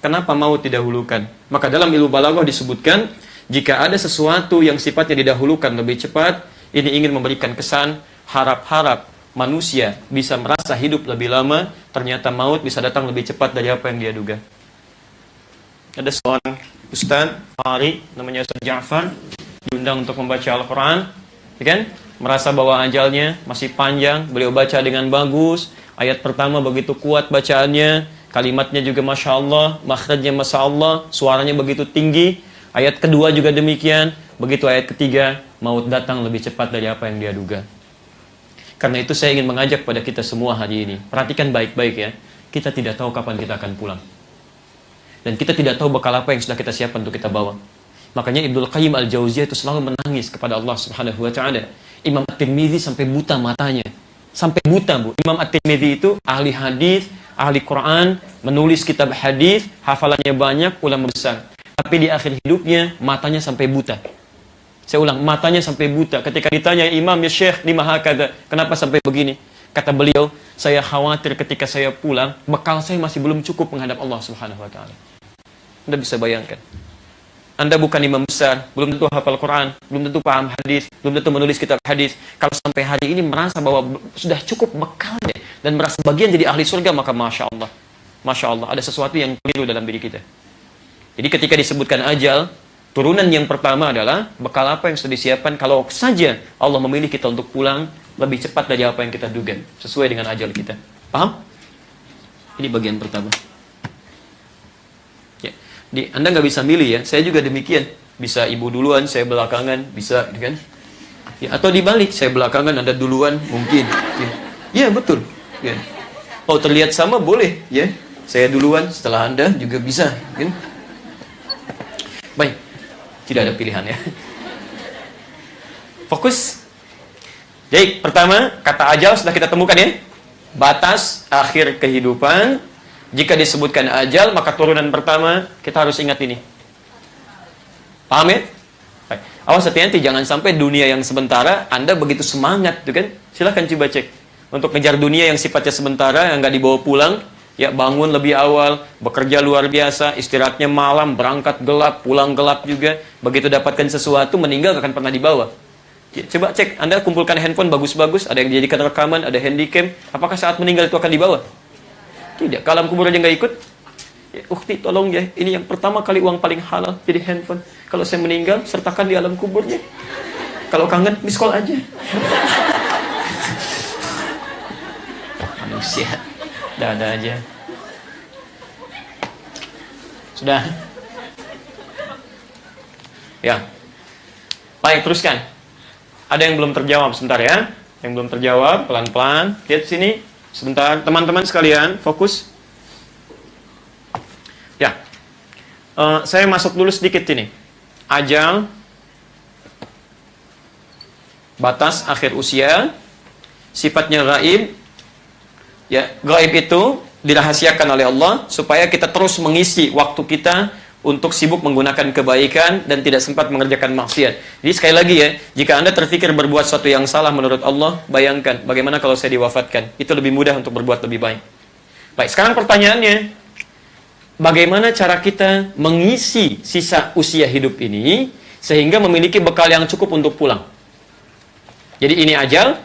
kenapa maut didahulukan? Maka dalam ilmu balaghah disebutkan, jika ada sesuatu yang sifatnya didahulukan lebih cepat, ini ingin memberikan kesan, harap-harap manusia bisa merasa hidup lebih lama, ternyata maut bisa datang lebih cepat dari apa yang dia duga. Ada seorang Ustaz Qari, namanya Ustaz Ja'far, diundang untuk membaca Al-Quran, ya kan? Merasa bahwa ajalnya masih panjang, beliau baca dengan bagus, ayat pertama begitu kuat bacaannya, kalimatnya juga Masya Allah, makhrajnya Masya Allah, suaranya begitu tinggi, ayat kedua juga demikian, begitu ayat ketiga, maut datang lebih cepat dari apa yang dia duga. Karena itu saya ingin mengajak pada kita semua hari ini, perhatikan baik-baik ya, kita tidak tahu kapan kita akan pulang. Dan kita tidak tahu bekal apa yang sudah kita siapkan untuk kita bawa. Makanya Ibnu Qayyim Al-Jauziyah itu selalu menangis kepada Allah Subhanahu wa taala. Imam At-Tirmidzi sampai buta matanya. Sampai buta, Bu. Imam At-Tirmidzi itu ahli hadis, ahli Quran, menulis kitab hadis, hafalannya banyak, ulama besar. Tapi di akhir hidupnya matanya sampai buta. Saya ulang, matanya sampai buta. Ketika ditanya, "Imam ya Syekh, lima hakadha?" Kenapa sampai begini? Kata beliau, "Saya khawatir ketika saya pulang, bekal saya masih belum cukup menghadap Allah Subhanahu wa taala." Anda bisa bayangkan. Anda bukan imam besar, belum tentu hafal Quran, belum tentu paham hadis, belum tentu menulis kitab hadis. Kalau sampai hari ini merasa bahwa sudah cukup bekalnya dan merasa bagian jadi ahli surga, maka Masya Allah. Masya Allah, ada sesuatu yang keliru dalam diri kita. Jadi ketika disebutkan ajal, turunan yang pertama adalah bekal apa yang sudah disiapkan kalau saja Allah memilih kita untuk pulang lebih cepat dari apa yang kita duga, sesuai dengan ajal kita. Paham? Ini bagian pertama. Anda nggak bisa milih ya, saya juga demikian. Bisa ibu duluan, saya belakangan, bisa kan? Ya, atau dibalik, saya belakangan, Anda duluan, mungkin. Ya, betul. Ya. Oh, terlihat sama, boleh. Ya, saya duluan, setelah Anda juga bisa. Kan? Baik, tidak ada pilihan ya. Fokus. Jadi, pertama, kata ajal sudah kita temukan ya. Batas akhir kehidupan. Jika disebutkan ajal, maka turunan pertama kita harus ingat ini. Paham ya? Baik. Awas hati-hati, jangan sampai dunia yang sementara Anda begitu semangat, tuh kan? Silahkan coba cek. Untuk ngejar dunia yang sifatnya sementara, yang nggak dibawa pulang, ya bangun lebih awal, bekerja luar biasa, istirahatnya malam, berangkat gelap, pulang gelap juga. Begitu dapatkan sesuatu, meninggal akan pernah dibawa. Ya, coba cek, Anda kumpulkan handphone bagus-bagus, ada yang dijadikan rekaman, ada handycam. Apakah saat meninggal itu akan dibawa? Tidak, kalau alam kubur aja nggak ikut. Ya, ukhti, tolong ya, ini yang pertama kali uang paling halal, jadi handphone. Kalau saya meninggal, sertakan di alam kuburnya. Kalau kangen, miss call aja. Manusia, ada aja. Sudah. Ya. Baik, teruskan. Ada yang belum terjawab, sebentar ya. Yang belum terjawab, pelan-pelan. Lihat sini. Sebentar, teman-teman sekalian, fokus. Ya, saya masuk dulu sedikit ini. Ajal, batas akhir usia, sifatnya gaib. Ya, gaib itu dirahasiakan oleh Allah supaya kita terus mengisi waktu kita untuk sibuk menggunakan kebaikan dan tidak sempat mengerjakan maksiat. Jadi sekali lagi ya, jika Anda terfikir berbuat sesuatu yang salah menurut Allah, bayangkan bagaimana kalau saya diwafatkan. Itu lebih mudah untuk berbuat lebih baik. Baik, sekarang pertanyaannya, bagaimana cara kita mengisi sisa usia hidup ini sehingga memiliki bekal yang cukup untuk pulang? Jadi ini ajal,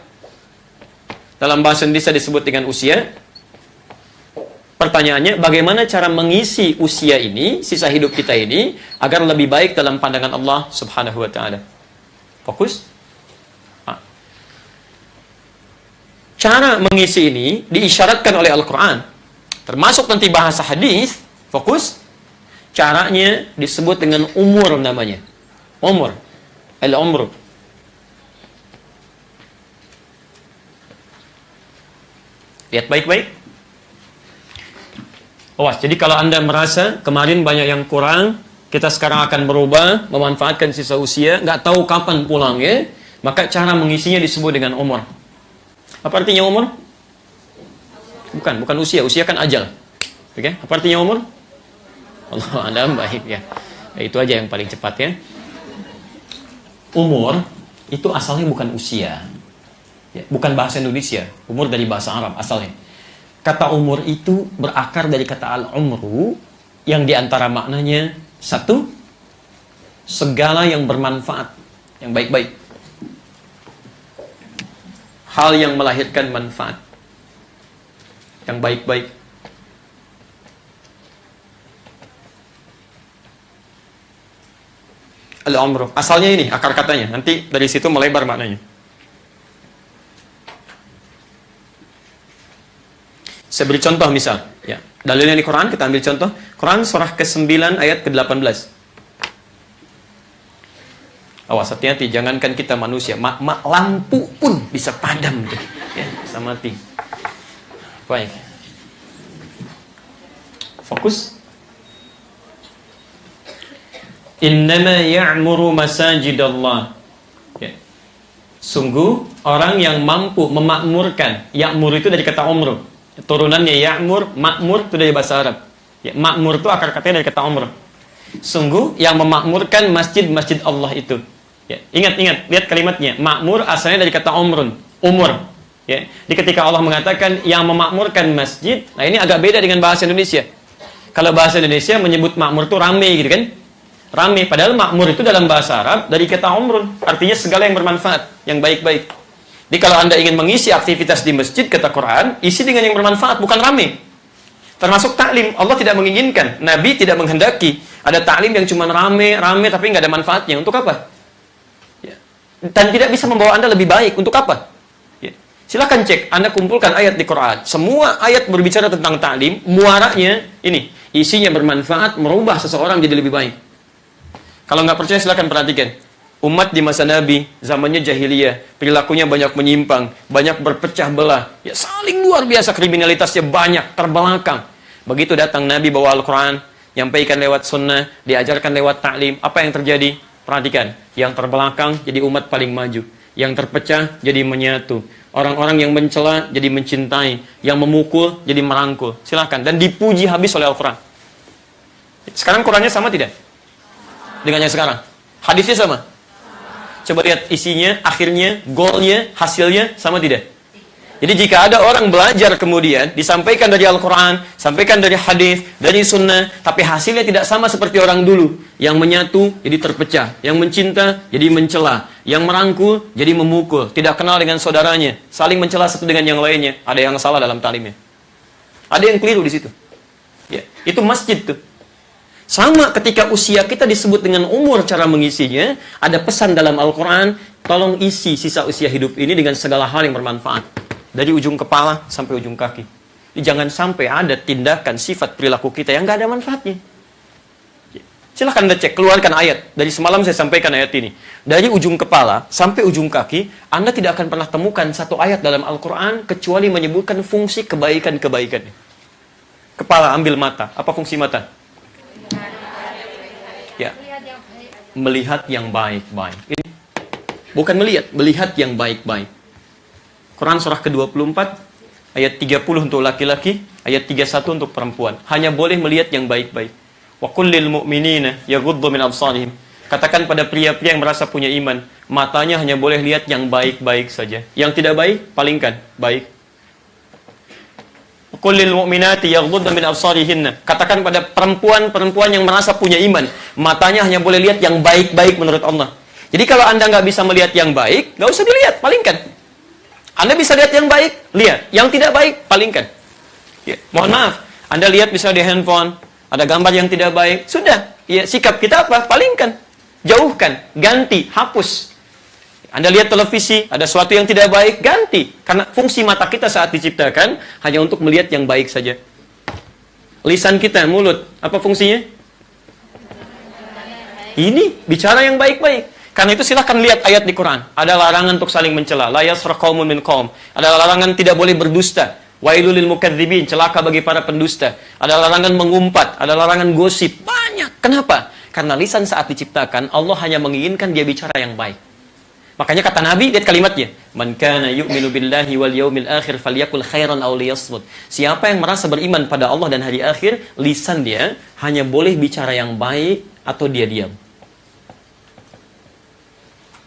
dalam bahasa Indonesia disebut dengan usia. Pertanyaannya, bagaimana cara mengisi usia ini, sisa hidup kita ini, agar lebih baik dalam pandangan Allah Subhanahu wa Ta'ala? Fokus. Cara mengisi ini diisyaratkan oleh Al-Quran, termasuk nanti bahasa hadis. Fokus. Caranya disebut dengan umur namanya. Umur. Al-umru. Lihat baik-baik. Awas, jadi kalau Anda merasa kemarin banyak yang kurang, kita sekarang akan berubah, memanfaatkan sisa usia, nggak tahu kapan pulang ya, maka cara mengisinya disebut dengan umur. Apa artinya umur? Bukan usia. Usia kan ajal. Oke? Apa artinya umur? Allah, Anda baik ya. Itu aja yang paling cepat ya. Umur itu asalnya bukan usia. Ya, bukan bahasa Indonesia. Umur dari bahasa Arab asalnya. Kata umur itu berakar dari kata al-umru yang diantara maknanya satu, segala yang bermanfaat, yang baik-baik. Hal yang melahirkan manfaat, yang baik-baik. Al-umru. Asalnya ini, akar katanya. Nanti dari situ melebar maknanya. Saya beri contoh misal, ya. Dalilnya di Quran, kita ambil contoh. Quran surah ke-9 ayat ke-18. Awas, hati-hati, jangankan kita manusia, lampu pun bisa padam, ya, bisa mati. Baik. Fokus. Innama ya'muru masajidallah. Ya. Sungguh orang yang mampu memakmurkan. Ya'mur itu dari kata umru. Turunannya ya'mur, makmur itu dari bahasa Arab. Ya, makmur itu akar katanya dari kata umr. Sungguh yang memakmurkan masjid-masjid Allah itu. Ya, ingat, lihat kalimatnya. Makmur asalnya dari kata umrun, umur. Ya, di ketika Allah mengatakan yang memakmurkan masjid, nah ini agak beda dengan bahasa Indonesia. Kalau bahasa Indonesia menyebut makmur itu rame gitu kan? Rame, padahal makmur itu dalam bahasa Arab dari kata umrun, artinya segala yang bermanfaat, yang baik-baik. Jadi kalau Anda ingin mengisi aktivitas di masjid, kata Quran, isi dengan yang bermanfaat, bukan rame. Termasuk taklim, Allah tidak menginginkan, Nabi tidak menghendaki ada taklim yang cuma rame tapi nggak ada manfaatnya. Untuk apa? Ya. Dan tidak bisa membawa Anda lebih baik. Untuk apa? Ya. Silahkan cek, Anda kumpulkan ayat di Quran. Semua ayat berbicara tentang taklim, muaranya ini, isinya bermanfaat, merubah seseorang jadi lebih baik. Kalau nggak percaya silahkan perhatikan. Umat di masa Nabi, zamannya jahiliyah, perilakunya banyak menyimpang, banyak berpecah belah. Ya, saling luar biasa, kriminalitasnya banyak, terbelakang. Begitu datang Nabi bawa Al-Quran, nyampaikan lewat sunnah, diajarkan lewat taklim. Apa yang terjadi? Perhatikan, yang terbelakang jadi umat paling maju. Yang terpecah jadi menyatu. Orang-orang yang mencela jadi mencintai. Yang memukul jadi merangkul. Silahkan. Dan dipuji habis oleh Al-Quran. Sekarang Qurannya sama tidak? Dengan yang sekarang. Hadisnya sama? Coba lihat isinya, akhirnya, goalnya, hasilnya sama tidak? Jadi jika ada orang belajar kemudian disampaikan dari Al-Quran, sampaikan dari hadis, dari sunnah, tapi hasilnya tidak sama seperti orang dulu. Yang menyatu jadi terpecah, yang mencinta jadi mencela, yang merangkul jadi memukul, tidak kenal dengan saudaranya, saling mencela satu dengan yang lainnya. Ada yang salah dalam talimnya. Ada yang keliru di situ. Ya, itu masjid tuh. Sama ketika usia kita disebut dengan umur cara mengisinya, ada pesan dalam Al-Quran, tolong isi sisa usia hidup ini dengan segala hal yang bermanfaat. Dari ujung kepala sampai ujung kaki. Jangan sampai ada tindakan, sifat, perilaku kita yang nggak ada manfaatnya. Silahkan Anda cek, keluarkan ayat. Dari semalam saya sampaikan ayat ini. Dari ujung kepala sampai ujung kaki, Anda tidak akan pernah temukan satu ayat dalam Al-Quran kecuali menyebutkan fungsi kebaikan-kebaikan. Kepala ambil mata. Apa fungsi mata? Ya, melihat yang baik-baik. Ini bukan melihat yang baik-baik. Quran surah ke-24, ayat 30 untuk laki-laki, ayat 31 untuk perempuan. Hanya boleh melihat yang baik-baik. Wa kullil mu'minina yaghuddu min absarihim. Katakan pada pria-pria yang merasa punya iman, matanya hanya boleh lihat yang baik-baik saja. Yang tidak baik, palingkan. Baik. Wa kullil mu'minati yaghuddu min absarihinna. Katakan pada perempuan-perempuan yang merasa punya iman, matanya hanya boleh lihat yang baik-baik menurut Allah. Jadi kalau Anda nggak bisa melihat yang baik, nggak usah dilihat, palingkan. Anda bisa lihat yang baik, lihat. Yang tidak baik, palingkan. Ya, mohon maaf, Anda lihat misalnya di handphone, ada gambar yang tidak baik, sudah. Ya, sikap kita apa? Palingkan. Jauhkan, ganti, hapus. Anda lihat televisi, ada sesuatu yang tidak baik, ganti. Karena fungsi mata kita saat diciptakan, hanya untuk melihat yang baik saja. Lisan kita, mulut, apa fungsinya? Ini, bicara yang baik-baik. Karena itu silahkan lihat ayat di Quran. Ada larangan untuk saling mencela. La yasra qaumun min qaum. Ada larangan tidak boleh berdusta. Wailul lil mukadzibin, celaka bagi para pendusta. Ada larangan mengumpat, ada larangan gosip. Banyak. Kenapa? Karena lisan saat diciptakan, Allah hanya menginginkan dia bicara yang baik. Makanya kata Nabi, lihat kalimatnya. Man kana yu'minu billahi wal yaumil akhir falyakul khairan aw liyasmut. Siapa yang merasa beriman pada Allah dan hari akhir, lisan dia hanya boleh bicara yang baik atau dia diam.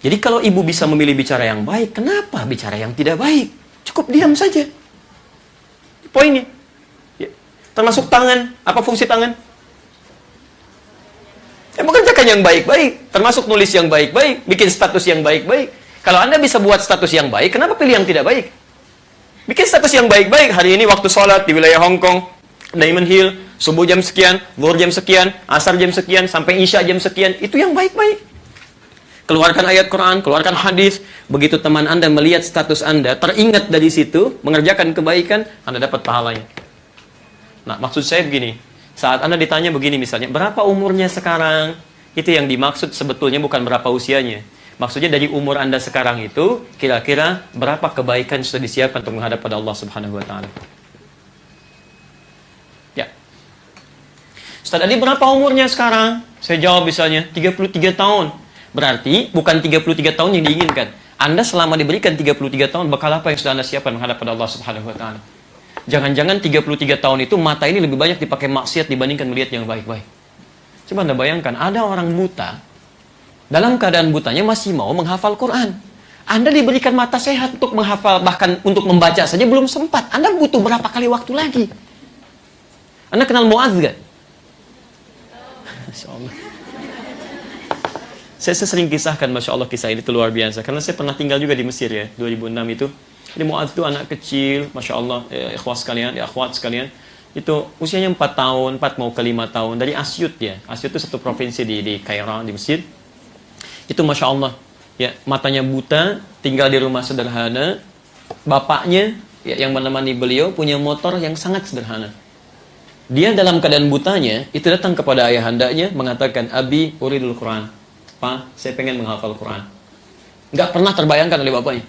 Jadi kalau ibu bisa memilih bicara yang baik, kenapa bicara yang tidak baik? Cukup diam saja. Poinnya. Ya. Termasuk tangan. Apa fungsi tangan? Ya, mengerjakan yang baik-baik. Termasuk nulis yang baik-baik. Bikin status yang baik-baik. Kalau Anda bisa buat status yang baik, kenapa pilih yang tidak baik? Bikin status yang baik-baik. Hari ini waktu sholat di wilayah Hong Kong, Diamond Hill, subuh jam sekian, zuhur jam sekian, asar jam sekian, sampai isya jam sekian. Itu yang baik-baik. Keluarkan ayat Quran, keluarkan hadis. Begitu teman Anda melihat status Anda, teringat dari situ, mengerjakan kebaikan, Anda dapat pahalanya. Nah, maksud saya begini. Saat Anda ditanya begini misalnya, berapa umurnya sekarang? Itu yang dimaksud sebetulnya bukan berapa usianya. Maksudnya dari umur Anda sekarang itu, kira-kira berapa kebaikan sudah disiapkan untuk menghadap pada Allah Subhanahu wa Ta'ala. Ya. Ustaz Adi, berapa umurnya sekarang? Saya jawab misalnya, 33 tahun. Berarti bukan 33 tahun yang diinginkan. Anda selama diberikan 33 tahun, bakal apa yang sudah Anda siapkan menghadap pada Allah Subhanahu wa Ta'ala? Jangan-jangan 33 tahun itu mata ini lebih banyak dipakai maksiat dibandingkan melihat yang baik-baik. Coba Anda bayangkan, ada orang buta, dalam keadaan butanya masih mau menghafal Quran. Anda diberikan mata sehat untuk menghafal, bahkan untuk membaca saja belum sempat. Anda butuh berapa kali waktu lagi? Anda kenal Mu'adz gak? Masya Allah. Saya sering kisahkan, Masya Allah, kisah ini itu luar biasa. Karena saya pernah tinggal juga di Mesir ya, 2006 itu. Jadi Mu'adz itu anak kecil, Masya Allah, akhwat sekalian. Itu usianya 4 tahun, 4 mau ke 5 tahun. Dari Asyut ya. Asyut itu satu provinsi di Kairo, di Mesir. Itu Masya Allah. Ya, matanya buta, tinggal di rumah sederhana. Bapaknya ya, yang menemani beliau punya motor yang sangat sederhana. Dia dalam keadaan butanya, itu datang kepada ayahandanya, mengatakan, Abi, uridul Quran. Pak, saya pengen menghafal Quran. Nggak pernah terbayangkan oleh bapaknya.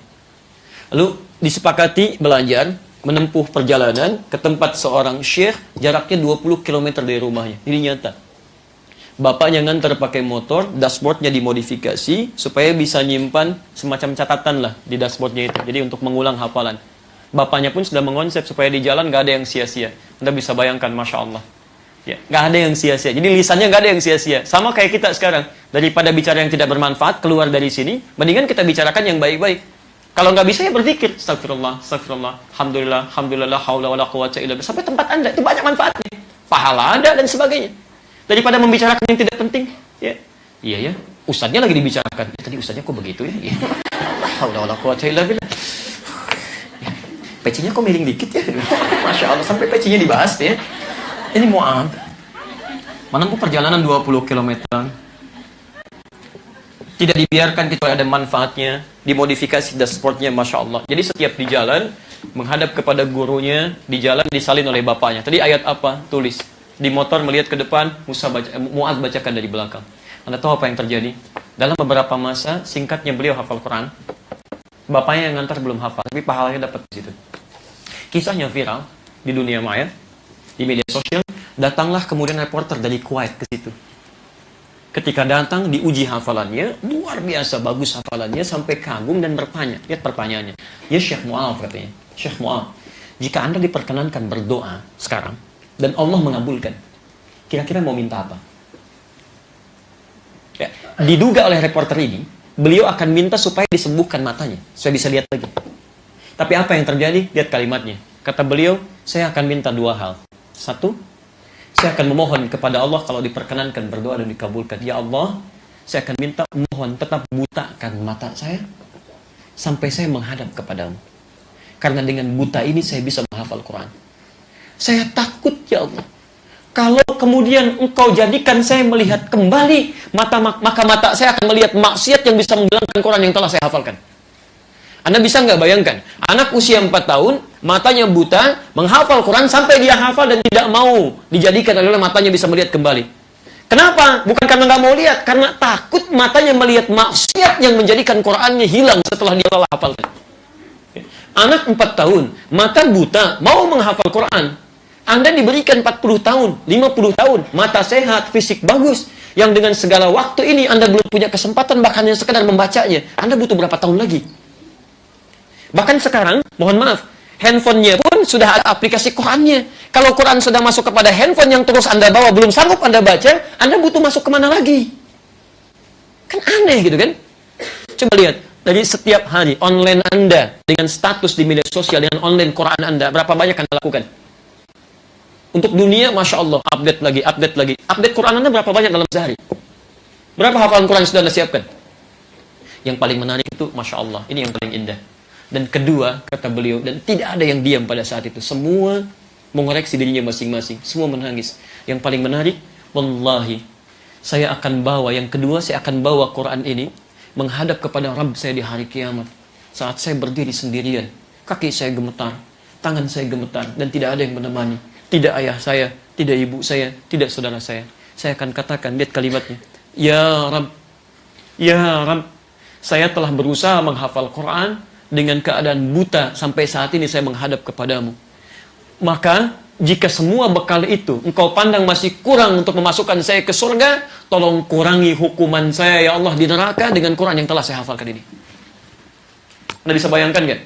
Lalu disepakati belajar, menempuh perjalanan ke tempat seorang syekh, jaraknya 20 km dari rumahnya. Ini nyata. Bapaknya ngantar pakai motor, dashboardnya dimodifikasi, supaya bisa nyimpan semacam catatan lah di dashboardnya itu. Jadi untuk mengulang hafalan. Bapaknya pun sudah mengonsep supaya di jalan nggak ada yang sia-sia. Anda bisa bayangkan, Masya Allah. Ya, nggak ada yang sia-sia. Jadi lisannya nggak ada yang sia-sia. Sama kayak kita sekarang. Daripada bicara yang tidak bermanfaat, keluar dari sini, mendingan kita bicarakan yang baik-baik. Kalau nggak bisa ya berpikir, astagfirullah, astagfirullah, alhamdulillah, alhamdulillah, la haula wala quwwata illa billah. Sampai tempat Anda, itu banyak manfaatnya. Pahala ada dan sebagainya. Daripada membicarakan yang tidak penting, ya. Iya ya, ustadznya lagi dibicarakan. Ya, tadi ustadznya kok begitu ya? Ya. La haula wala quwwata illa billah. Ya. Pecinya kok miring dikit ya? Masya Allah, sampai pecinya dibahas ya. Ini Mu'adz menempuh perjalanan 20 km. Tidak dibiarkan kecuali ada manfaatnya, dimodifikasi dashboardnya, Masya Allah. Jadi setiap di jalan, menghadap kepada gurunya, di jalan disalin oleh bapaknya. Tadi ayat apa? Tulis. Di motor melihat ke depan, Mu'adz bacakan dari belakang. Anda tahu apa yang terjadi? Dalam beberapa masa, singkatnya beliau hafal Quran. Bapaknya yang ngantar belum hafal, tapi pahalanya dapat di situ. Kisahnya viral di dunia maya, di media sosial. Datanglah kemudian reporter dari Kuwait ke situ. Ketika datang, diuji hafalannya, luar biasa bagus hafalannya, sampai kagum dan bertanya. Lihat pertanyaannya. Ya Syekh Mu'alaf katanya. Syekh Mu'alaf, jika Anda diperkenankan berdoa sekarang, dan Allah mengabulkan, kira-kira mau minta apa? Ya, diduga oleh reporter ini, beliau akan minta supaya disembuhkan matanya, supaya bisa lihat lagi. Tapi apa yang terjadi? Lihat kalimatnya. Kata beliau, saya akan minta dua hal. Satu, saya akan memohon kepada Allah kalau diperkenankan berdoa dan dikabulkan. Ya Allah, saya akan minta mohon tetap butakan mata saya sampai saya menghadap kepadamu. Karena dengan buta ini saya bisa menghafal Quran. Saya takut ya Allah, kalau kemudian engkau jadikan saya melihat kembali, maka mata saya akan melihat maksiat yang bisa menghilangkan Quran yang telah saya hafalkan. Anda bisa nggak bayangkan, anak usia 4 tahun, matanya buta, menghafal Quran sampai dia hafal dan tidak mau dijadikan adalah matanya bisa melihat kembali. Kenapa? Bukan karena nggak mau lihat, karena takut matanya melihat maksiat yang menjadikan Qurannya hilang setelah dia telah hafalkan. Anak 4 tahun, mata buta, mau menghafal Quran. Anda diberikan 40 tahun, 50 tahun, mata sehat, fisik bagus, yang dengan segala waktu ini Anda belum punya kesempatan bahkan yang sekedar membacanya. Anda butuh berapa tahun lagi? Bahkan sekarang, mohon maaf, handphonenya pun sudah ada aplikasi Qurannya. Kalau Quran sudah masuk kepada handphone yang terus Anda bawa, belum sanggup Anda baca, Anda butuh masuk kemana lagi? Kan aneh gitu kan? Coba lihat, dari setiap hari online Anda, dengan status di media sosial, dengan online Quran Anda, berapa banyak Anda lakukan? Untuk dunia, Masya Allah, update lagi, update lagi. Update Quran Anda berapa banyak dalam sehari? Berapa hafalan Quran sudah Anda siapkan? Yang paling menarik itu, Masya Allah, ini yang paling indah. Dan kedua, kata beliau, dan tidak ada yang diam pada saat itu. Semua mengoreksi dirinya masing-masing. Semua menangis. Yang paling menarik, wallahi, saya akan bawa, yang kedua, saya akan bawa Quran ini menghadap kepada Rabb saya di hari kiamat. Saat saya berdiri sendirian, kaki saya gemetar, tangan saya gemetar, dan tidak ada yang menemani. Tidak ayah saya, tidak ibu saya, tidak saudara saya. Saya akan katakan, lihat kalimatnya. Ya Rabb, ya Rabb, saya telah berusaha menghafal Quran, dengan keadaan buta sampai saat ini saya menghadap kepadamu. Maka jika semua bekal itu engkau pandang masih kurang untuk memasukkan saya ke surga, tolong kurangi hukuman saya ya Allah di neraka dengan Quran yang telah saya hafalkan ini. Anda bisa bayangkan gak?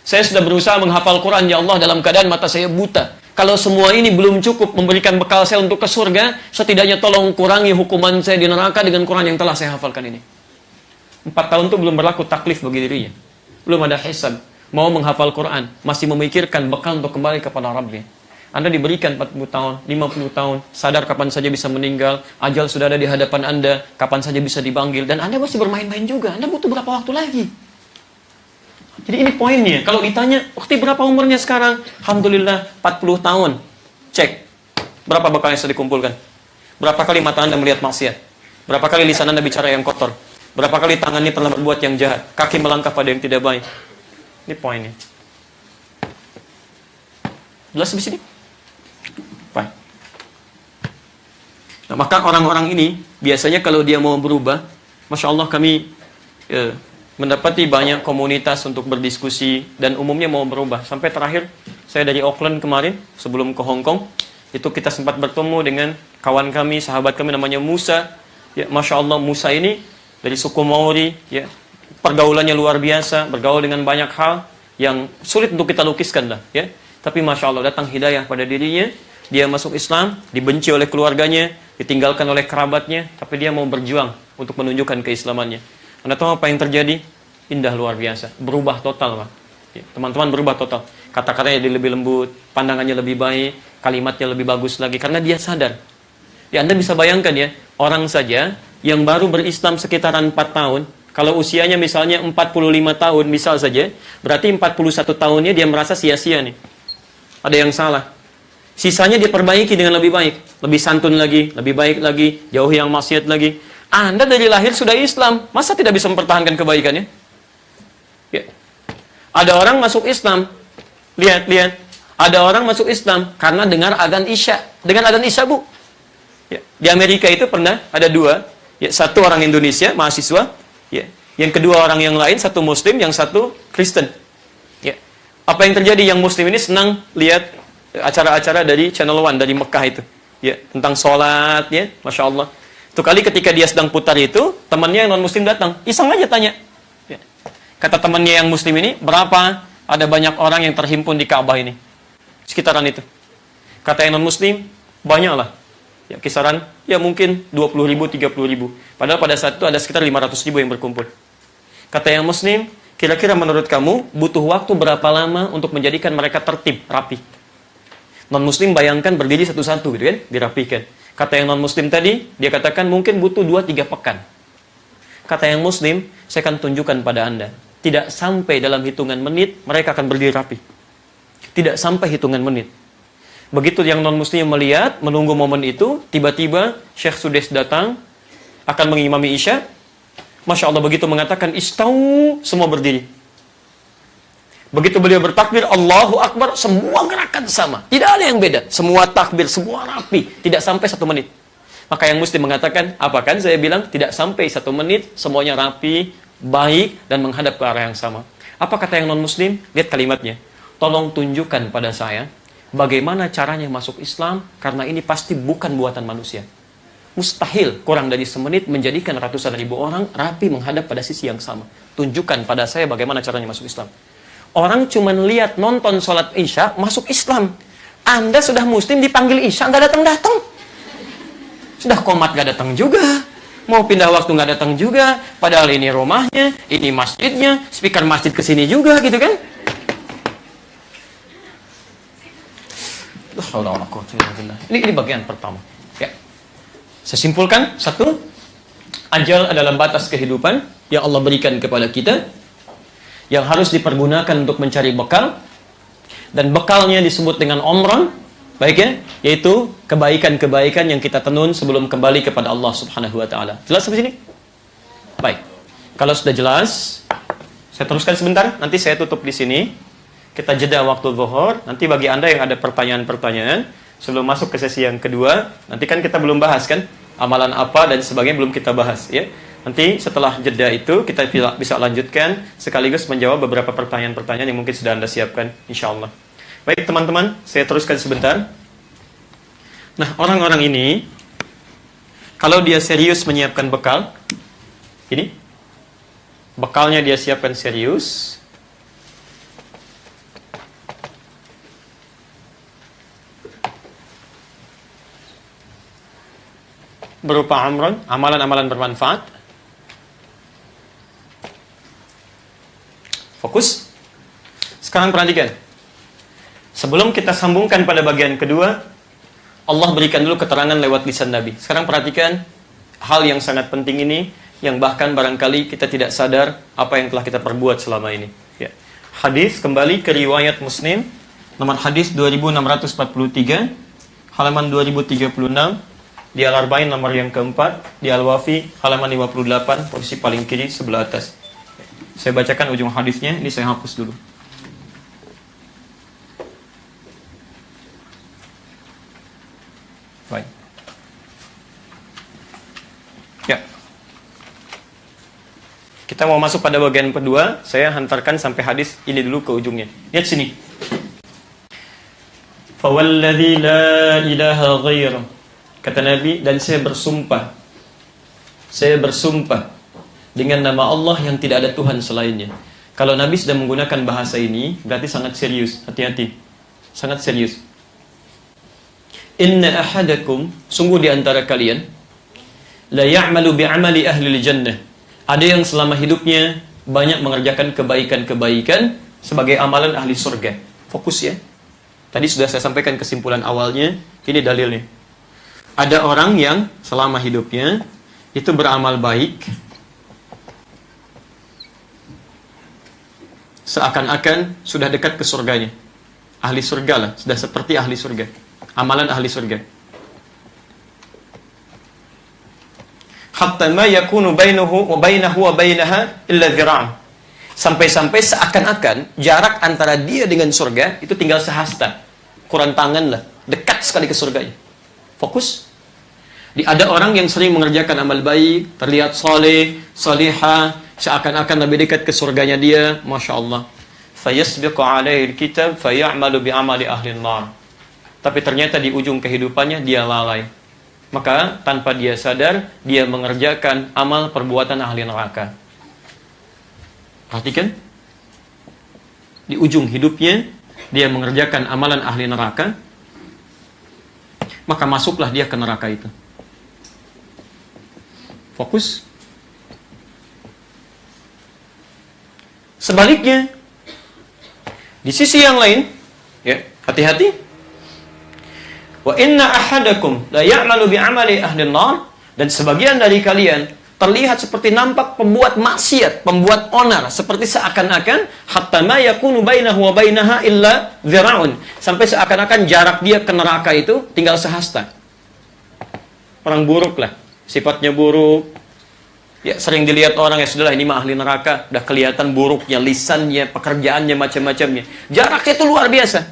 Saya sudah berusaha menghafal Quran ya Allah dalam keadaan mata saya buta. Kalau semua ini belum cukup memberikan bekal saya untuk ke surga, setidaknya tolong kurangi hukuman saya di neraka dengan Quran yang telah saya hafalkan ini. 4 tahun itu belum berlaku taklif bagi dirinya. Belum ada hisab, mau menghafal Quran, masih memikirkan bekal untuk kembali kepada Rabbnya. Anda diberikan 40 tahun, 50 tahun, sadar kapan saja bisa meninggal, ajal sudah ada di hadapan Anda, kapan saja bisa dipanggil, dan Anda masih bermain-main juga. Anda butuh berapa waktu lagi? Jadi ini poinnya. Kalau ditanya, waktu berapa umurnya sekarang? Alhamdulillah, 40 tahun. Cek, berapa bekal yang sudah dikumpulkan? Berapa kali mata Anda melihat maksiat? Berapa kali lisan Anda bicara yang kotor? Berapa kali tangannya pernah berbuat yang jahat? Kaki melangkah pada yang tidak baik. Ini poinnya. Jelas di sini? Baik. Nah, maka orang-orang ini, biasanya kalau dia mau berubah, Masya Allah kami mendapati banyak komunitas untuk berdiskusi, dan umumnya mau berubah. Sampai terakhir, saya dari Auckland kemarin, sebelum ke Hong Kong, itu kita sempat bertemu dengan kawan kami, sahabat kami namanya Musa. Ya, Masya Allah, Musa ini dari suku Maori, ya, pergaulannya luar biasa, bergaul dengan banyak hal yang sulit untuk kita lukiskan lah, ya. Tapi Masya Allah datang hidayah pada dirinya, dia masuk Islam, dibenci oleh keluarganya, ditinggalkan oleh kerabatnya, tapi dia mau berjuang untuk menunjukkan keislamannya. Anda tahu apa yang terjadi? Indah luar biasa, berubah total, Pak. Ya, teman-teman berubah total. Kata-katanya jadi lebih lembut, pandangannya lebih baik, kalimatnya lebih bagus lagi, karena dia sadar. Ya, Anda bisa bayangkan ya, orang saja yang baru berislam sekitaran 4 tahun, kalau usianya misalnya 45 tahun, misal saja, berarti 41 tahunnya dia merasa sia-sia nih. Ada yang salah. Sisanya dia perbaiki dengan lebih baik. Lebih santun lagi, lebih baik lagi, jauhi yang maksiat lagi. Anda dari lahir sudah Islam, masa tidak bisa mempertahankan kebaikannya? Ya. Ada orang masuk Islam, lihat. Ada orang masuk Islam karena dengar adzan Isya. Dengan adzan Isya, Bu. Ya. Di Amerika itu pernah ada 2. Ya, satu orang Indonesia, mahasiswa, ya. Yang kedua orang yang lain, satu Muslim, yang satu Kristen. Ya. Apa yang terjadi? Yang Muslim ini senang lihat acara-acara dari Channel One, dari Mekah itu. Ya, tentang sholat, ya, Masya Allah. Satu kali ketika dia sedang putar itu, temannya yang non-muslim datang. Iseng aja tanya. Ya. Kata temannya yang muslim ini, berapa ada banyak orang yang terhimpun di Ka'bah ini? Sekitaran itu. Kata yang non-muslim, banyak lah. Ya, kisaran, ya mungkin 20.000, 30.000. Padahal pada saat itu ada sekitar 500.000 yang berkumpul. Kata yang muslim, kira-kira menurut kamu, butuh waktu berapa lama untuk menjadikan mereka tertib, rapi? Non-muslim bayangkan berdiri satu-satu gitu kan, dirapikan. Kata yang non-muslim tadi, dia katakan mungkin butuh 2-3 pekan. Kata yang muslim, saya akan tunjukkan pada Anda. Tidak sampai dalam hitungan menit, mereka akan berdiri rapi. Tidak sampai hitungan menit. Begitu yang non-muslim melihat, menunggu momen itu, tiba-tiba Syekh Sudes datang, akan mengimami Isya. Masya Allah, begitu mengatakan, istau, semua berdiri. Begitu beliau bertakbir, Allahu Akbar, semua gerakan sama. Tidak ada yang beda. Semua takbir, semua rapi. Tidak sampai 1 menit. Maka yang muslim mengatakan, apa kan saya bilang? Tidak sampai 1 menit, semuanya rapi, baik, dan menghadap ke arah yang sama. Apa kata yang non-muslim? Lihat kalimatnya. Tolong tunjukkan pada saya, bagaimana caranya masuk Islam, karena ini pasti bukan buatan manusia. Mustahil kurang dari semenit menjadikan ratusan ribu orang rapi menghadap pada sisi yang sama. Tunjukkan pada saya bagaimana caranya masuk Islam. Orang cuma lihat nonton sholat Isya masuk Islam. Anda sudah muslim dipanggil Isya nggak datang-datang. Sudah qomat nggak datang juga. Mau pindah waktu nggak datang juga. Padahal ini rumahnya, ini masjidnya, speaker masjid kesini juga gitu kan? Ini bagian pertama. Ya. Saya simpulkan, 1, ajal adalah batas kehidupan yang Allah berikan kepada kita, yang harus dipergunakan untuk mencari bekal, dan bekalnya disebut dengan umrah, baik ya, yaitu kebaikan-kebaikan yang kita tenun sebelum kembali kepada Allah Subhanahu wa taala. Jelas sampai sini? Baik. Kalau sudah jelas, saya teruskan sebentar, nanti saya tutup di sini. Kita jeda waktu zuhur. Nanti bagi Anda yang ada pertanyaan-pertanyaan sebelum masuk ke sesi yang kedua, nanti kan kita belum bahas kan amalan apa dan sebagainya, belum kita bahas ya. Nanti setelah jeda itu kita bisa lanjutkan sekaligus menjawab beberapa pertanyaan-pertanyaan yang mungkin sudah Anda siapkan, insya Allah. Baik teman-teman, saya teruskan sebentar. Nah, orang-orang ini kalau dia serius menyiapkan bekal, ini bekalnya dia siapkan serius, berupa amalan-amalan bermanfaat. Fokus. Sekarang perhatikan. Sebelum kita sambungkan pada bagian kedua, Allah berikan dulu keterangan lewat lisan Nabi. Sekarang perhatikan hal yang sangat penting ini, yang bahkan barangkali kita tidak sadar apa yang telah kita perbuat selama ini. Ya. Hadis kembali ke riwayat Muslim, nomor hadis 2643, halaman 2036, di Al-Arba'in nomor yang keempat, di Al-Wafi halaman 58, posisi paling kiri sebelah atas. Saya bacakan ujung hadisnya, ini saya hapus dulu. Baik. Ya. Kita mau masuk pada bagian kedua, saya hantarkan sampai hadis ini dulu ke ujungnya. Lihat sini. Fawalladzi la ilaha ghairuh. Kata Nabi, dan saya bersumpah dengan nama Allah yang tidak ada Tuhan selainnya. Kalau Nabi sudah menggunakan bahasa ini, berarti sangat serius. Hati-hati, sangat serius. Inna ahadakum, sungguh di antara kalian, la ya'malu bi'amali ahli jannah. Ada yang selama hidupnya banyak mengerjakan kebaikan-kebaikan sebagai amalan ahli surga. Fokus ya. Tadi sudah saya sampaikan kesimpulan awalnya, ini dalilnya. Ada orang yang selama hidupnya itu beramal baik, seakan-akan sudah dekat ke surganya. Ahli surga lah, sudah seperti ahli surga. Amalan ahli surga. Hatta ma yakunu bainahu wa bainaha illa dhira'. Sampai-sampai seakan-akan jarak antara dia dengan surga itu tinggal sehasta. Kurang tangan lah, dekat sekali ke surganya. Fokus. Ada orang yang sering mengerjakan amal baik, terlihat soleh, solihah, seakan-akan lebih dekat ke surganya dia, Masya Allah. Fayasbiqu alaihi alkitab fayamalu bi'amali ahli nar. Tapi ternyata di ujung kehidupannya dia lalai. Maka tanpa dia sadar, dia mengerjakan amal perbuatan ahli neraka. Perhatikan, di ujung hidupnya dia mengerjakan amalan ahli neraka, maka masuklah dia ke neraka itu. Fokus. Sebaliknya, di sisi yang lain, ya, hati-hati. Wa inna ahadakum la ya'malu bi'amali ahli an-nar, dan sebagian dari kalian terlihat seperti nampak pembuat maksiat, pembuat onar, seperti seakan-akan hatta ma yakunu bainahu wa bainaha illa dzira'un, sampai seakan-akan jarak dia ke neraka itu tinggal sehasta. Orang buruk lah, sifatnya buruk. Ya, sering dilihat orang, ya sudahlah ini mah ahli neraka, udah kelihatan buruknya, lisannya, pekerjaannya, macam-macamnya. Jaraknya itu luar biasa.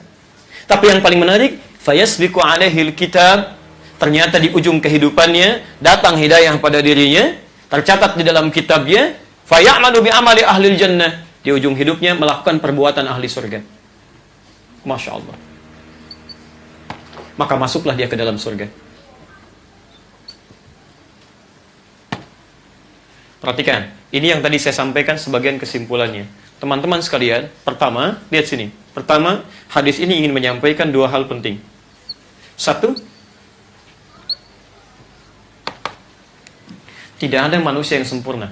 Tapi yang paling menarik, fayasbiqu alaihil kitab, ternyata di ujung kehidupannya datang hidayah pada dirinya, tercatat di dalam kitabnya, faya'malu bi'amali ahlil jannah, di ujung hidupnya melakukan perbuatan ahli surga. Masya Allah. Maka masuklah dia ke dalam surga. Perhatikan, ini yang tadi saya sampaikan sebagian kesimpulannya. Teman-teman sekalian, pertama, lihat sini. Pertama, hadis ini ingin menyampaikan dua hal penting. Satu, tidak ada manusia yang sempurna.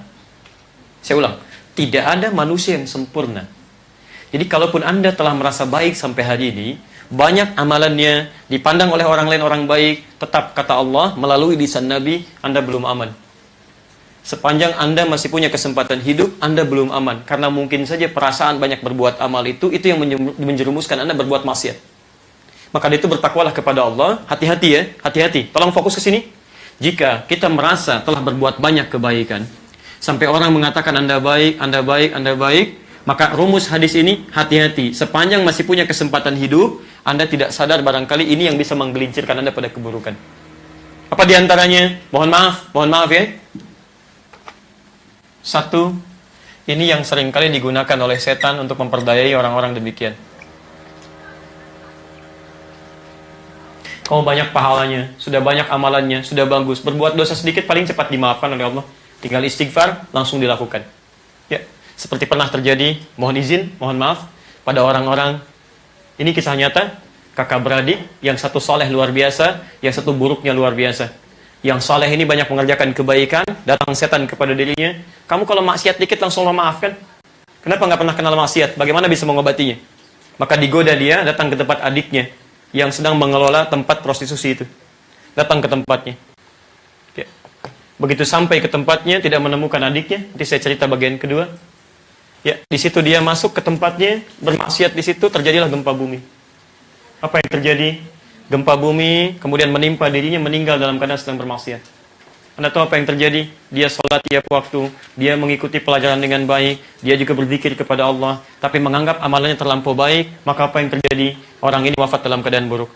Saya ulang, tidak ada manusia yang sempurna. Jadi kalaupun Anda telah merasa baik sampai hari ini, banyak amalannya dipandang oleh orang lain orang baik, tetap kata Allah melalui lisan Nabi, Anda belum aman. Sepanjang Anda masih punya kesempatan hidup, Anda belum aman. Karena mungkin saja perasaan banyak berbuat amal itu yang menjerumuskan Anda berbuat maksiat. Maka itu bertakwalah kepada Allah. Hati-hati ya, hati-hati. Tolong fokus ke sini. Jika kita merasa telah berbuat banyak kebaikan, sampai orang mengatakan Anda baik, Anda baik, Anda baik, maka rumus hadis ini, hati-hati. Sepanjang masih punya kesempatan hidup, Anda tidak sadar barangkali ini yang bisa menggelincirkan Anda pada keburukan. Apa diantaranya? Mohon maaf ya. Satu, ini yang seringkali digunakan oleh setan untuk memperdayai orang-orang demikian. Kamu banyak pahalanya, sudah banyak amalannya, sudah bagus. Berbuat dosa sedikit paling cepat dimaafkan oleh Allah. Tinggal istighfar, langsung dilakukan. Ya, seperti pernah terjadi, mohon izin, mohon maaf, pada orang-orang, ini kisah nyata, kakak beradik, yang satu soleh luar biasa, yang satu buruknya luar biasa. Yang saleh ini banyak mengerjakan kebaikan, datang setan kepada dirinya. Kamu kalau maksiat dikit langsung Allah maafkan. Kenapa nggak pernah kenal maksiat? Bagaimana bisa mengobatinya? Maka digoda dia datang ke tempat adiknya yang sedang mengelola tempat prostitusi itu. Datang ke tempatnya. Ya. Begitu sampai ke tempatnya tidak menemukan adiknya. Nanti saya cerita bagian kedua. Ya, di situ dia masuk ke tempatnya, bermaksiat di situ, terjadilah gempa bumi. Apa yang terjadi? Gempa bumi, kemudian menimpa dirinya, meninggal dalam keadaan sedang bermaksiat. Anda tahu apa yang terjadi? Dia sholat tiap waktu, dia mengikuti pelajaran dengan baik, dia juga berzikir kepada Allah, tapi menganggap amalannya terlampau baik, maka apa yang terjadi? Orang ini wafat dalam keadaan buruk.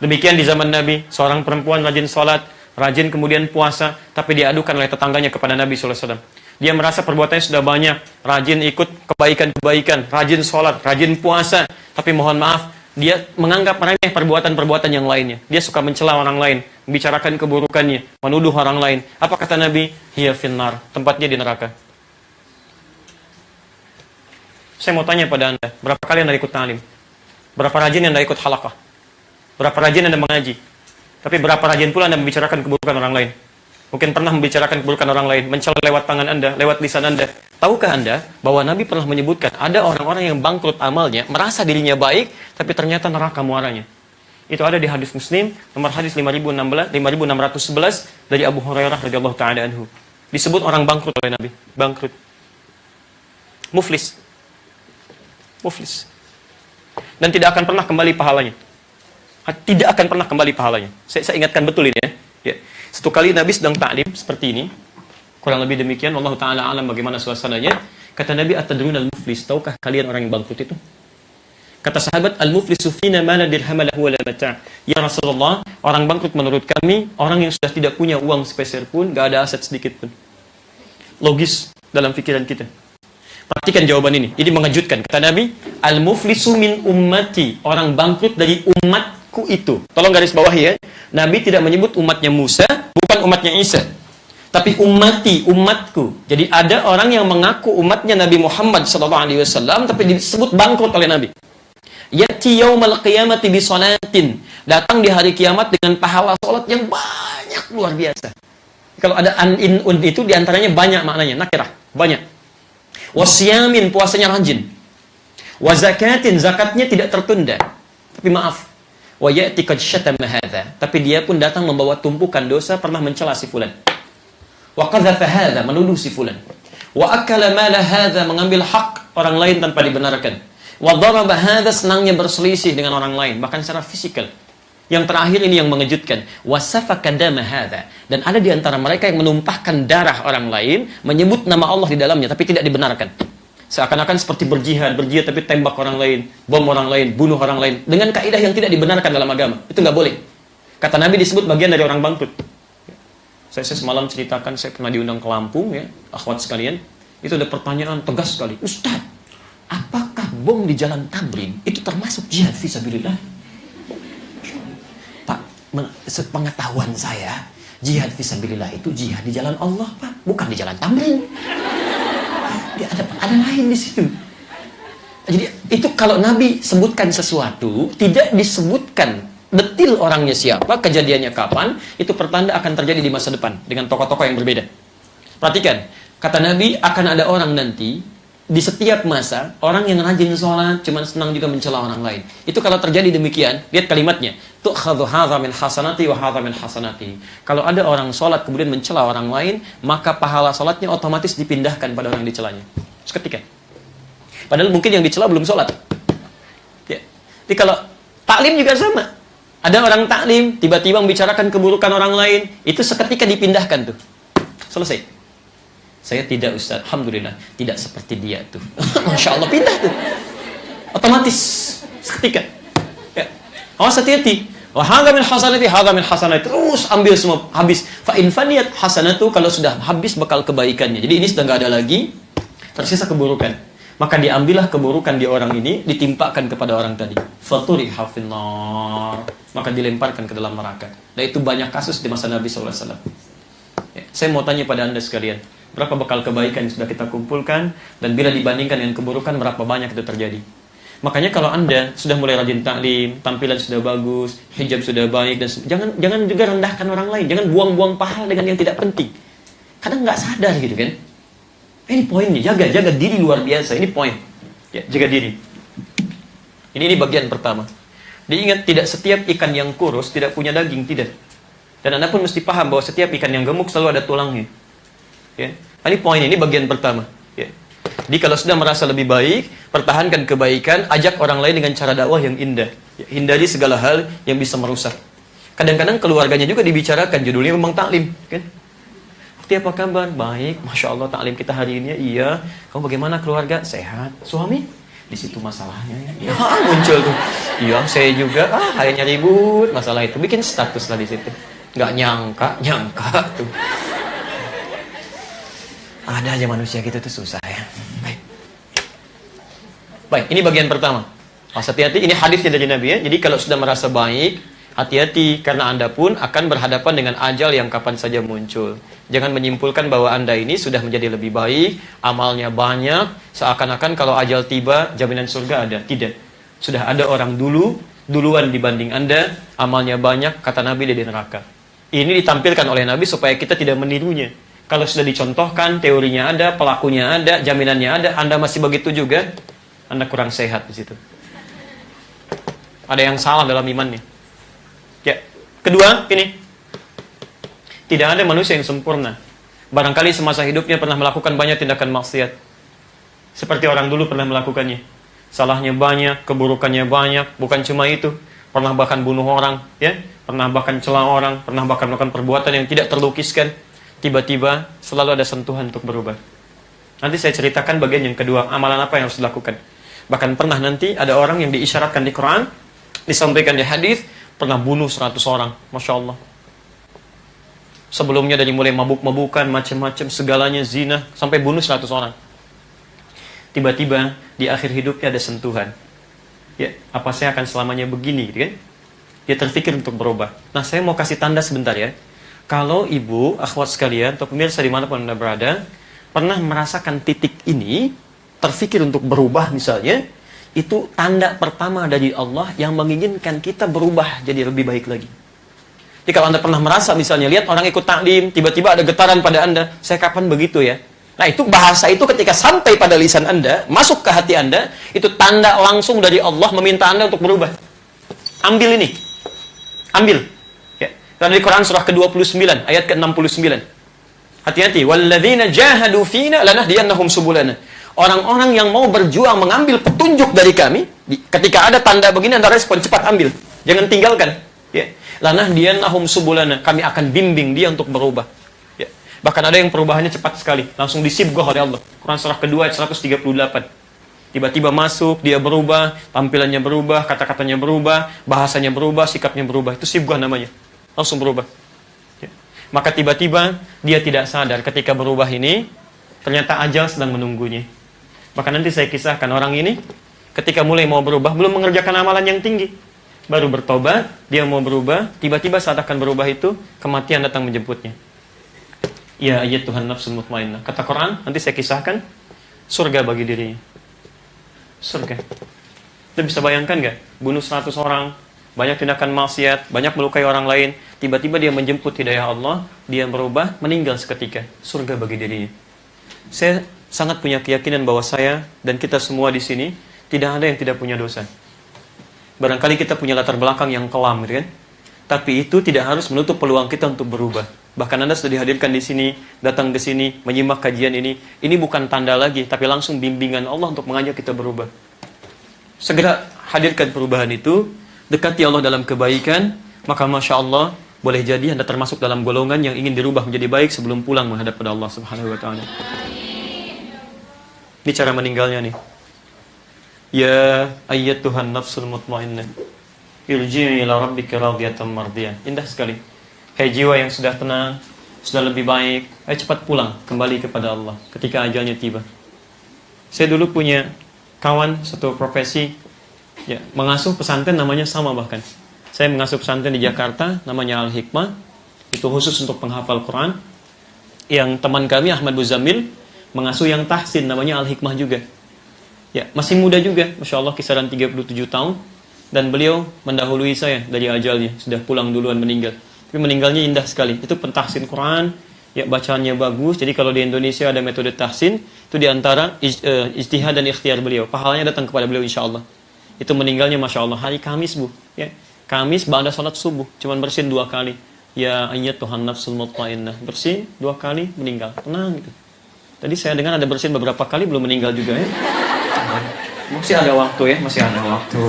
Demikian di zaman Nabi, seorang perempuan rajin sholat, rajin kemudian puasa, tapi diadukan oleh tetangganya kepada Nabi SAW. Dia merasa perbuatannya sudah banyak, rajin ikut kebaikan-kebaikan, rajin sholat, rajin puasa, tapi mohon maaf, dia menganggap remeh perbuatan-perbuatan yang lainnya. Dia suka mencela orang lain, membicarakan keburukannya, menuduh orang lain. Apa kata Nabi? Hiya finnar, tempatnya di neraka. Saya mau tanya pada Anda, berapa kali Anda ikut ta'lim? Berapa rajin Anda ikut halaqah? Berapa rajin Anda mengaji? Tapi berapa rajin pula Anda membicarakan keburukan orang lain? Mungkin pernah membicarakan keburukan orang lain, mencela lewat tangan Anda, lewat lisan Anda. Tahukah Anda bahwa Nabi pernah menyebutkan ada orang-orang yang bangkrut amalnya, merasa dirinya baik, tapi ternyata neraka muaranya. Itu ada di hadis Muslim, nomor hadis 5611 dari Abu Hurairah radhiyallahu taala anhu. Disebut orang bangkrut oleh Nabi, bangkrut. Muflis. Muflis. Dan tidak akan pernah kembali pahalanya. Tidak akan pernah kembali pahalanya. Saya ingatkan betul ini ya. Ya. Satu kali Nabi sedang ta'lim seperti ini, kurang lebih demikian, Allah Ta'ala alam bagaimana suasananya. Kata Nabi, atadruna al-muflis, tahukah kalian orang yang bangkrut itu? Kata sahabat, al-muflisu fina ma la dirham lahu wa la mata'. Ya Rasulullah, orang bangkrut menurut kami, orang yang sudah tidak punya uang sepeser pun, gak ada aset sedikit pun. Logis dalam pikiran kita. Perhatikan jawaban ini mengejutkan. Kata Nabi, al-muflisu min ummati, orang bangkrut dari umatku. umatku itu. Tolong garis bawahi ya. Nabi tidak menyebut umatnya Musa, bukan umatnya Isa. Tapi ummati, umatku. Jadi ada orang yang mengaku umatnya Nabi Muhammad SAW, tapi disebut bangkrut oleh Nabi. Yati yaumal qiyamati bi salatin. Datang di hari kiamat dengan pahala salat yang banyak, luar biasa. Kalau ada an-in-un itu diantaranya banyak maknanya, nakirah, banyak. Wasyamin, puasanya rajin. Wa zakatin, zakatnya tidak tertunda. Tapi maaf, wa ya'ti qad syatama hadza. Tapi dia pun datang membawa tumpukan dosa, pernah mencela si fulan. Wa qadhafa hadza, menuduh si fulan. Wa akala mala hadza, mengambil hak orang lain tanpa dibenarkan. Wa daraba hadza, senangnya berselisih dengan orang lain, bahkan secara fisikal. Yang terakhir ini yang mengejutkan. Wa safaka dama hadza. Dan ada di antara mereka yang menumpahkan darah orang lain, menyebut nama Allah di dalamnya tapi tidak dibenarkan. Seakan-akan seperti berjihad tapi tembak orang lain, bom orang lain, bunuh orang lain dengan kaidah yang tidak dibenarkan dalam agama. Itu nggak boleh. Kata Nabi disebut bagian dari orang bangkrut. Saya semalam ceritakan, saya pernah diundang ke Lampung ya, akhwat sekalian. Itu ada pertanyaan tegas sekali. Ustaz, apakah bom di Jalan Tamrin itu termasuk jihad fisabilillah? Pak, sepengetahuan saya, jihad fisabilillah itu jihad di jalan Allah, Pak, bukan di Jalan Tamrin. Ada lain di situ. Jadi itu kalau Nabi sebutkan sesuatu tidak disebutkan detil orangnya siapa, kejadiannya kapan, itu pertanda akan terjadi di masa depan dengan tokoh-tokoh yang berbeda. Perhatikan, kata Nabi akan ada orang nanti di setiap masa, orang yang rajin sholat cuman senang juga mencela orang lain. Itu kalau terjadi demikian, lihat kalimatnya, tu'khadhu hadza min hasanati wa hadza min hasanati. Kalau ada orang sholat kemudian mencela orang lain, maka pahala sholatnya otomatis dipindahkan pada orang yang dicelanya. Seketika. Padahal mungkin yang dicela belum sholat. Ya. Jadi kalau taklim juga sama. Ada orang taklim tiba-tiba membicarakan keburukan orang lain, itu seketika dipindahkan tuh. Selesai. Saya tidak, Ustaz, alhamdulillah, tidak seperti dia tuh. Masya Allah, pindah tuh. Otomatis, seketika. Ya. Awas hati-hati. Wa hadza min hasanati, hadza min hasanati. Terus ambil semua, habis. Fa in faniyat hasanatu, kalau sudah habis bekal kebaikannya. Jadi ini sudah enggak ada lagi, tersisa keburukan. Maka diambillah keburukan di orang ini, ditimpakan kepada orang tadi. Faturiha finnar. Maka dilemparkan ke dalam neraka. Dan itu banyak kasus di masa Nabi SAW. Ya. Saya mau tanya pada Anda sekalian, berapa bekal kebaikan yang sudah kita kumpulkan, dan bila dibandingkan dengan keburukan, berapa banyak itu terjadi. Makanya kalau Anda sudah mulai rajin taklim, tampilan sudah bagus, hijab sudah baik, dan jangan juga rendahkan orang lain, jangan buang-buang pahala dengan yang tidak penting. Kadang nggak sadar gitu kan. Ini poinnya, jaga diri luar biasa, ini poin. Ya, jaga diri. Ini bagian pertama. Diingat, tidak setiap ikan yang kurus tidak punya daging, tidak. Dan Anda pun mesti paham bahwa setiap ikan yang gemuk selalu ada tulangnya. Ya. Ini poin, ini bagian pertama. Ya. Jadi kalau sudah merasa lebih baik, pertahankan kebaikan, ajak orang lain dengan cara dakwah yang indah. Ya. Hindari segala hal yang bisa merusak. Kadang-kadang keluarganya juga dibicarakan, judulnya memang taklim. Kan? Apa kabar? Baik, Masya Allah taklim kita hari ini. Iya, kamu bagaimana keluarga? Sehat. Suami? Di situ masalahnya. Ya, muncul tuh. Iya, saya juga. Kayaknya ribut masalah itu. Bikin status lah di situ. Nggak nyangka tuh. Ada aja manusia gitu tuh susah ya. Baik, ini bagian pertama. Hati-hati, ini hadisnya dari Nabi ya. Jadi kalau sudah merasa baik, hati-hati karena Anda pun akan berhadapan dengan ajal yang kapan saja muncul. Jangan menyimpulkan bahwa Anda ini sudah menjadi lebih baik, amalnya banyak, seakan-akan kalau ajal tiba jaminan surga ada. Tidak. Sudah ada orang duluan dibanding Anda, amalnya banyak, kata Nabi dia di neraka. Ini ditampilkan oleh Nabi supaya kita tidak menirunya. Kalau sudah dicontohkan, teorinya ada, pelakunya ada, jaminannya ada, Anda masih begitu juga, Anda kurang sehat di situ. Ada yang salah dalam imannya. Ya. Kedua, ini. Tidak ada manusia yang sempurna. Barangkali semasa hidupnya pernah melakukan banyak tindakan maksiat. Seperti orang dulu pernah melakukannya. Salahnya banyak, keburukannya banyak, bukan cuma itu. Pernah bahkan bunuh orang, ya. Pernah bahkan celah orang, pernah bahkan melakukan perbuatan yang tidak terlukiskan. Tiba-tiba selalu ada sentuhan untuk berubah. Nanti saya ceritakan bagian yang kedua, amalan apa yang harus dilakukan. Bahkan pernah nanti ada orang yang diisyaratkan di Quran, disampaikan di hadis, pernah bunuh 100 orang. Masya Allah. Sebelumnya dari mulai mabuk-mabukan, macam-macam, segalanya zina, sampai bunuh 100 orang. Tiba-tiba di akhir hidupnya ada sentuhan. Ya, apa saya akan selamanya begini, gitu kan? dia terfikir untuk berubah. Nah, saya mau kasih tanda sebentar ya. Kalau ibu, akhwat sekalian, atau pemirsa dimanapun Anda berada, pernah merasakan titik ini, terfikir untuk berubah misalnya, itu tanda pertama dari Allah yang menginginkan kita berubah jadi lebih baik lagi. Jadi kalau Anda pernah merasa misalnya, lihat orang ikut taklim, tiba-tiba ada getaran pada Anda, saya kapan begitu ya? Nah itu bahasa itu ketika sampai pada lisan Anda, masuk ke hati Anda, itu tanda langsung dari Allah meminta Anda untuk berubah. Ambil ini. Ambil. Ya. Dari Quran surah ke-29, ayat ke-69. Hati-hati. وَالَّذِينَ جَاهَدُوا فِينَا لَنَهْدِيَنَّهُمْ سُبُلَنَا. Orang-orang yang mau berjuang mengambil petunjuk dari kami, ketika ada tanda begini Anda respon, cepat ambil. Jangan tinggalkan. Ya. لَنَهْدِيَنَّهُمْ سُبُلَنَا. Kami akan bimbing dia untuk berubah. Ya. Bahkan ada yang perubahannya cepat sekali. Langsung disibgoh oleh Allah. Quran surah kedua ayat 138. Tiba-tiba masuk, dia berubah, tampilannya berubah, kata-katanya berubah, bahasanya berubah, sikapnya berubah. Itu sibgoh namanya. Langsung berubah. Ya. Maka tiba-tiba dia tidak sadar ketika berubah ini, ternyata ajal sedang menunggunya. Maka nanti saya kisahkan orang ini, ketika mulai mau berubah, belum mengerjakan amalan yang tinggi. Baru bertobat, dia mau berubah, tiba-tiba saat akan berubah itu, kematian datang menjemputnya. Ya ayat Tuhan nafsul mutmainnah. Kata Quran, nanti saya kisahkan, surga bagi dirinya. Surga. Anda bisa bayangkan gak? Bunuh 100 orang, banyak tindakan maksiat, banyak melukai orang lain, tiba-tiba dia menjemput hidayah Allah, dia berubah, meninggal seketika. Surga bagi dirinya. Saya sangat punya keyakinan bahwa saya dan kita semua di sini tidak ada yang tidak punya dosa. Barangkali kita punya latar belakang yang kelam, gitu kan? Tapi itu tidak harus menutup peluang kita untuk berubah. Bahkan Anda sudah dihadirkan di sini, datang ke sini, menyimak kajian ini bukan tanda lagi, tapi langsung bimbingan Allah untuk mengajak kita berubah. Segera hadirkan perubahan itu, dekati Allah dalam kebaikan, maka Masya Allah, boleh jadi Anda termasuk dalam golongan yang ingin dirubah menjadi baik sebelum pulang menghadap pada Allah Subhanahu wa Ta'ala. Ini cara meninggalnya nih. Ya ayyatuhan nafsul mutmainnah, irji'i ila rabbika radiyatan mardiyah. Indah sekali. Hai jiwa yang sudah tenang, sudah lebih baik, ayo cepat pulang kembali kepada Allah ketika ajalnya tiba. Saya dulu punya kawan satu profesi, ya, mengasuh pesantren namanya sama bahkan. Saya mengasuh pesantren di Jakarta, namanya Al-Hikmah. Itu khusus untuk penghafal Quran. Yang teman kami Ahmad Muzamil mengasuh yang tahsin, namanya Al-Hikmah juga. Ya, masih muda juga, Masya Allah, kisaran 37 tahun. Dan beliau mendahului saya dari ajalnya, sudah pulang duluan meninggal. Tapi meninggalnya indah sekali. Itu pentahsin Quran, ya, bacaannya bagus. Jadi kalau di Indonesia ada metode tahsin, itu diantara ijtihad dan ikhtiar beliau. Pahalanya datang kepada beliau insya Allah. Itu meninggalnya Masya Allah hari Kamis, Bu. Ya. Kamis ba'da sholat subuh, cuman bersin 2 kali. Ya ayat Tuhan nafsul mutmainnah, bersin 2 kali, meninggal, tenang gitu. Tadi saya dengar ada bersin beberapa kali belum meninggal juga ya. Masih ada waktu ya, masih ada waktu.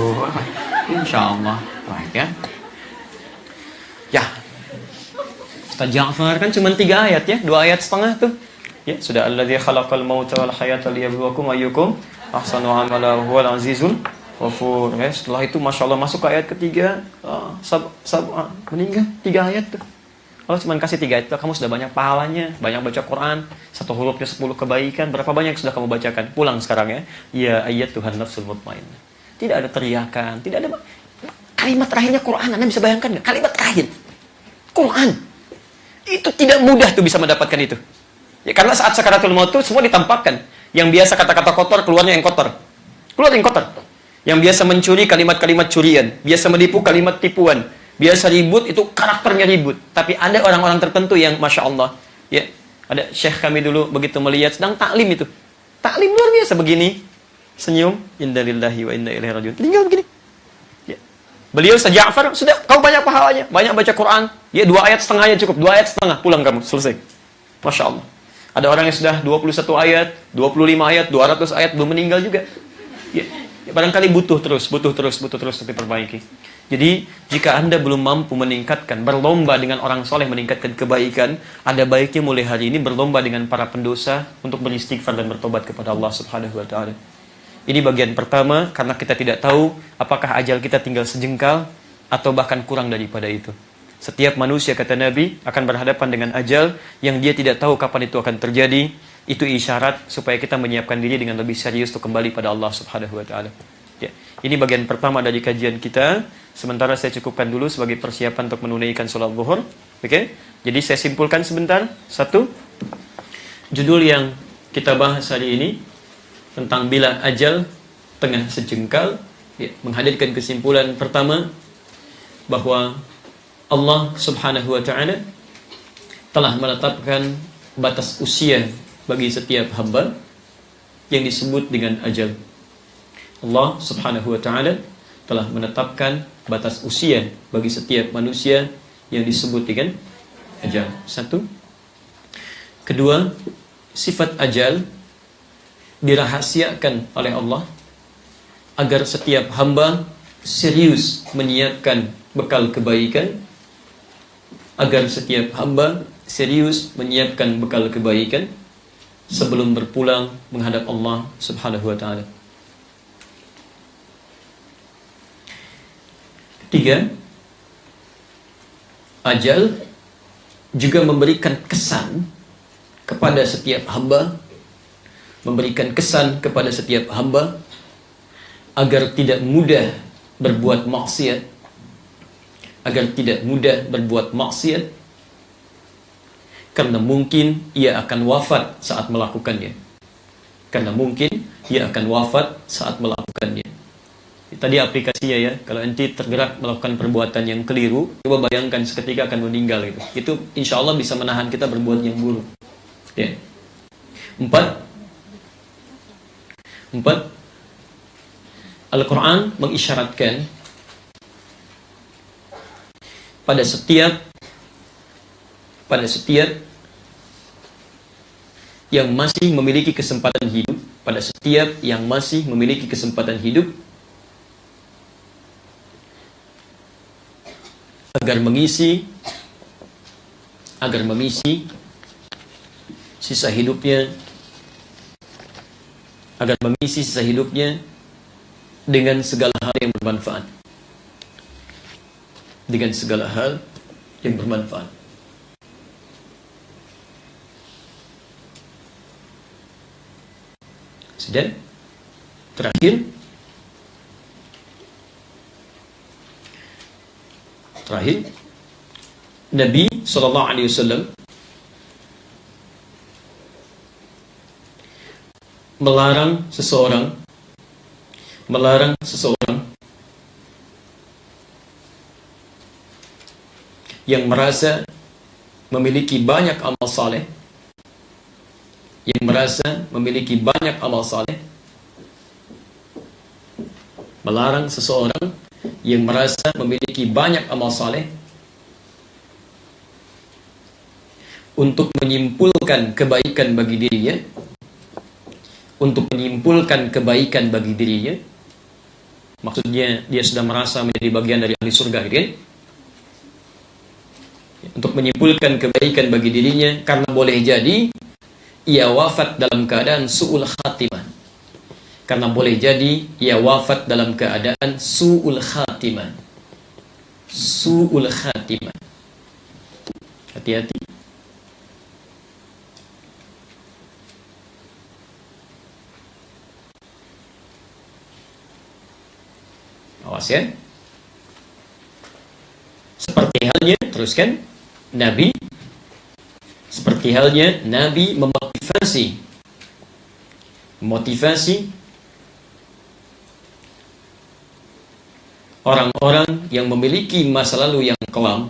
Insya Allah, baik ya. Ya, Ustaz Ja'far kan cuma 3 ayat ya, 2 ayat setengah tuh. Ya, sudah alladzi khalaqal mauta wal hayata liyabluwakum ayyukum ahsanu amala huwal azizul ghafur. Ya, setelah itu Masya Allah masuk ke ayat ketiga, meninggal 3 ayat tuh. Allah cuma kasih 3 ayat, kamu sudah banyak pahalanya, banyak baca Quran, 1 hurufnya 10 kebaikan, berapa banyak sudah kamu bacakan? Pulang sekarang ya. Ya ayat Tuhan nafsul mutmainnah. Tidak ada teriakan, tidak ada kalimat terakhirnya Quran. Anda bisa bayangkan nggak? Kalimat terakhir Quran. Itu tidak mudah tuh bisa mendapatkan itu. Ya, karena saat sakaratul maut itu semua ditampakkan. Yang biasa kata-kata kotor, keluarnya yang kotor. Keluar yang kotor. Yang biasa mencuri, kalimat-kalimat curian. Biasa menipu, kalimat tipuan. Biasa ribut, itu karakternya ribut. Tapi ada orang-orang tertentu yang Masya Allah. Ya, ada syekh kami dulu begitu melihat sedang taklim itu. Taklim luar biasa begini. Senyum. Inna lillahi wa inna ilaihi rajiun. Tinggal begini. Ya. Beliau Ja'far, sudah, kau banyak pahalanya. Banyak baca Quran. Ya, 2 ayat setengahnya cukup. 2 ayat setengah, pulang kamu. Selesai. Masya Allah. Ada orang yang sudah 21 ayat, 25 ayat, 200 ayat, belum meninggal juga. Ya. Ya, barangkali butuh terus untuk diperbaiki. Jadi, jika Anda belum mampu meningkatkan, berlomba dengan orang soleh meningkatkan kebaikan, ada baiknya mulai hari ini berlomba dengan para pendosa untuk beristighfar dan bertobat kepada Allah Subhanahu wa Ta'ala. Ini bagian pertama, karena kita tidak tahu apakah ajal kita tinggal sejengkal atau bahkan kurang daripada itu. Setiap manusia, kata Nabi, akan berhadapan dengan ajal yang dia tidak tahu kapan itu akan terjadi. Itu isyarat supaya kita menyiapkan diri dengan lebih serius untuk kembali pada Allah Subhanahu wa Ta'ala. Ya, ini bagian pertama dari kajian kita. Sementara saya cukupkan dulu sebagai persiapan untuk menunaikan sholat zuhur. Oke, jadi saya simpulkan sebentar. Satu, judul yang kita bahas hari ini tentang bila ajal tengah sejengkal, ya, menghadirkan kesimpulan pertama bahwa Allah Subhanahu wa Ta'ala telah menetapkan batas usia bagi setiap hamba yang disebut dengan ajal. Allah Subhanahu wa Ta'ala telah menetapkan batas usia bagi setiap manusia yang disebut dengan ajal. Satu. Kedua, sifat ajal dirahasiakan oleh Allah agar setiap hamba serius menyiapkan bekal kebaikan, agar setiap hamba serius menyiapkan bekal kebaikan sebelum berpulang menghadap Allah Subhanahu wa Ta'ala. Tiga, ajal juga memberikan kesan kepada setiap hamba, memberikan kesan kepada setiap hamba agar tidak mudah berbuat maksiat, agar tidak mudah berbuat maksiat, karena mungkin ia akan wafat saat melakukannya. Karena mungkin ia akan wafat saat melakukannya. Tadi aplikasinya ya, kalau nanti tergerak melakukan perbuatan yang keliru, coba bayangkan seketika akan meninggal gitu. Itu insya Allah bisa menahan kita berbuat yang buruk. Ya. Empat, Al-Quran mengisyaratkan pada setiap yang masih memiliki kesempatan hidup, pada setiap yang masih memiliki kesempatan hidup, agar mengisi sisa hidupnya, dengan segala hal yang bermanfaat, Dan terakhir Nabi Sallallahu Alaihi Wasallam melarang seseorang yang merasa memiliki banyak amal saleh, melarang seseorang yang merasa memiliki banyak amal saleh untuk menyimpulkan kebaikan bagi dirinya, maksudnya dia sudah merasa menjadi bagian dari ahli surga gitu kan? Untuk menyimpulkan kebaikan bagi dirinya, karena boleh jadi ia wafat dalam keadaan su'ul khatimah. Hati-hati. Awas ya. Seperti halnya Nabi memotivasi orang-orang yang memiliki masa lalu yang kelam,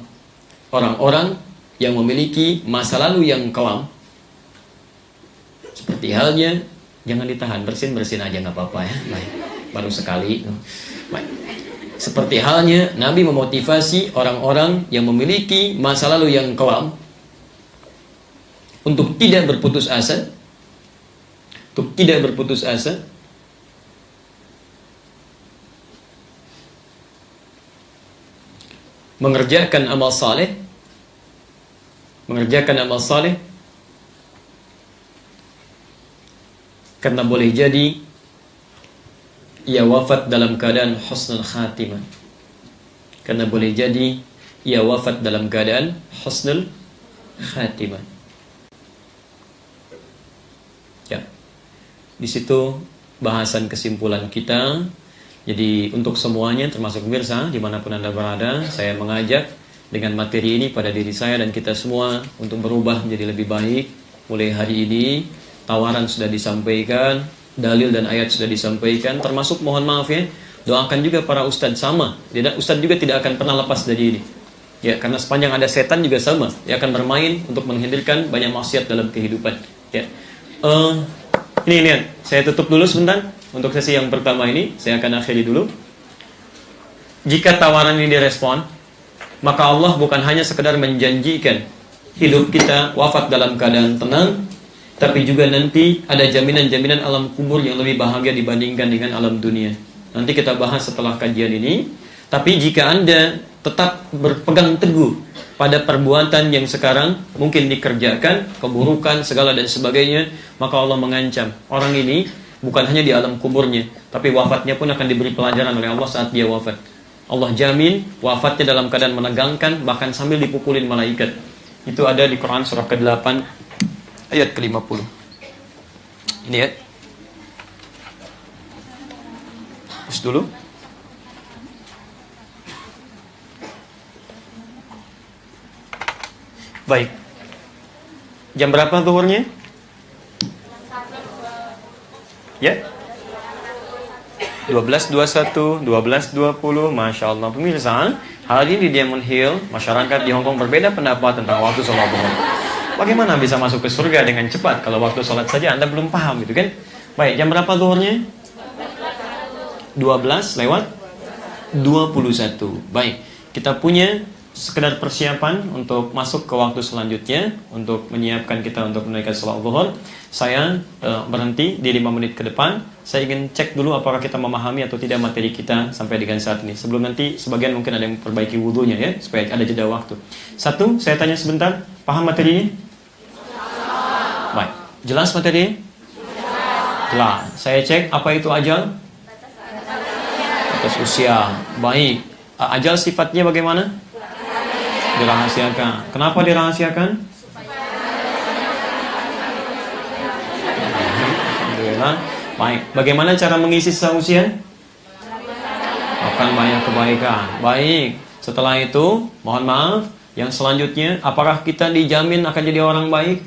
seperti halnya, jangan ditahan, bersin aja nggak apa-apa ya, baru sekali. Baik. Seperti halnya Nabi memotivasi orang-orang yang memiliki masa lalu yang kelam untuk tidak berputus asa, mengerjakan amal saleh, karena boleh jadi ia wafat dalam keadaan husnul khatimah. Ya. Di situ bahasan kesimpulan kita Jadi untuk semuanya termasuk pemirsa dimanapun Anda berada, saya mengajak dengan materi ini pada diri saya dan kita semua untuk berubah menjadi lebih baik. Mulai hari ini tawaran sudah disampaikan, dalil dan ayat sudah disampaikan, termasuk mohon maaf ya, doakan juga para ustadz sama. Ustadz juga tidak akan pernah lepas dari ini. Ya, karena sepanjang ada setan juga sama, dia akan bermain untuk menghadirkan banyak maksiat dalam kehidupan. Ya. Ini lihat, saya tutup dulu sebentar untuk sesi yang pertama ini, saya akan akhiri dulu. Jika tawaran ini direspon, maka Allah bukan hanya sekedar menjanjikan hidup kita wafat dalam keadaan tenang, tapi juga nanti ada jaminan-jaminan alam kubur yang lebih bahagia dibandingkan dengan alam dunia. Nanti kita bahas setelah kajian ini. Tapi jika Anda tetap berpegang teguh pada perbuatan yang sekarang mungkin dikerjakan, keburukan, segala dan sebagainya, maka Allah mengancam orang ini bukan hanya di alam kuburnya, tapi wafatnya pun akan diberi pelajaran oleh Allah saat dia wafat. Allah jamin wafatnya dalam keadaan menegangkan, bahkan sambil dipukulin malaikat. Itu ada di Quran surah ke-8 ayat ke-50. Ini ya. Terus dulu. Baik. Jam berapa zuhurnya? Ya? 12.21, 12.20, Masya Allah. Pemirsa, hari ini di Diamond Hill, masyarakat di Hong Kong berbeda pendapat tentang waktu sholat zuhur. Bagaimana bisa masuk ke surga dengan cepat kalau waktu sholat saja Anda belum paham gitu kan? Baik, jam berapa zuhurnya? 12 lewat 21. Baik, kita punya sekedar persiapan untuk masuk ke waktu selanjutnya, untuk menyiapkan kita untuk menunaikan sholat zuhur. Saya berhenti di 5 menit ke depan. Saya ingin cek dulu apakah kita memahami atau tidak materi kita sampai dengan saat ini. Sebelum nanti sebagian mungkin ada yang perbaiki wudunya ya, supaya ada jeda waktu. Satu, saya tanya sebentar, paham materinya? Baik, jelas materinya? Jelas. Saya cek apa itu ajal? Batas usia. Baik. Ajal sifatnya bagaimana? Dirahasiakan. Kenapa dirahasiakan? Alhamdulillah. Baik. Bagaimana cara mengisi sisa usia? Akan banyak kebaikan. Baik. Setelah itu, mohon maaf, yang selanjutnya, apakah kita dijamin akan jadi orang baik?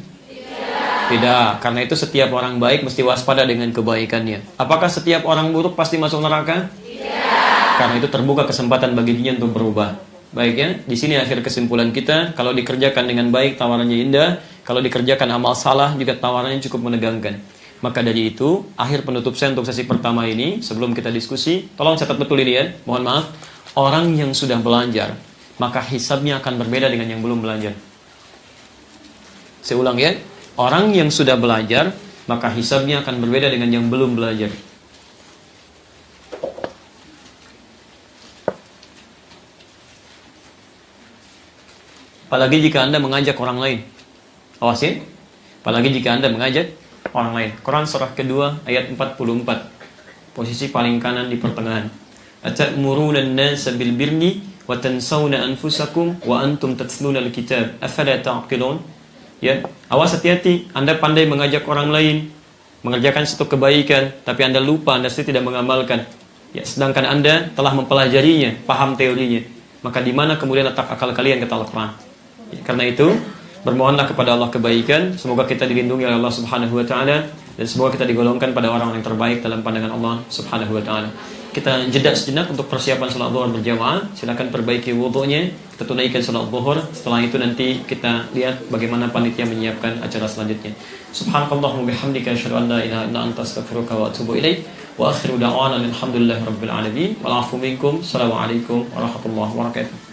Tidak. Karena itu setiap orang baik mesti waspada dengan kebaikannya. Apakah setiap orang buruk pasti masuk neraka? Tidak. Karena itu terbuka kesempatan bagi dia untuk berubah. Baik ya, di sini akhir kesimpulan kita. Kalau dikerjakan dengan baik, tawarannya indah. Kalau dikerjakan amal salah, juga tawarannya cukup menegangkan. Maka dari itu, akhir penutup saya untuk sesi pertama ini. Sebelum kita diskusi, tolong catat betul ini ya. Mohon maaf, orang yang sudah belajar, maka hisabnya akan berbeda dengan yang belum belajar. Saya ulang ya, orang yang sudah belajar, maka hisabnya akan berbeda dengan yang belum belajar. Apalagi jika Anda mengajak orang lain. Awas ya. Apalagi jika Anda mengajak orang lain. Quran surah kedua ayat 44. Posisi paling kanan di pertengahan. Atamuruna an-nasa bil birri wa tansawna anfusakum wa antum tatluna al-kitab. Afala ta'qilun? Ya, awas hati-hati. Anda pandai mengajak orang lain mengerjakan satu kebaikan, tapi Anda lupa, Anda sendiri tidak mengamalkan. Ya, sedangkan Anda telah mempelajarinya, paham teorinya. Maka di mana kemudian letak akal kalian kata Al-Quran? Karena itu, bermohonlah kepada Allah kebaikan. Semoga kita dilindungi oleh Allah Subhanahu wa Ta'ala, dan semoga kita digolongkan pada orang-orang yang terbaik dalam pandangan Allah Subhanahu wa Ta'ala. Kita jeda sejenak untuk persiapan salat zuhur berjamaah. Silakan perbaiki wudunya, kita tunaikan salat zuhur. Setelah itu nanti kita lihat bagaimana panitia menyiapkan acara selanjutnya. Subhanakallahumma bihamdika asyhadu an la ilaha illa anta astaghfiruka wa atubu ilaik. Wa akhiru da'wana alhamdulillahi rabbil alamin. Wal 'afwu minkum. Assalamualaikum warahmatullahi wabarakatuh.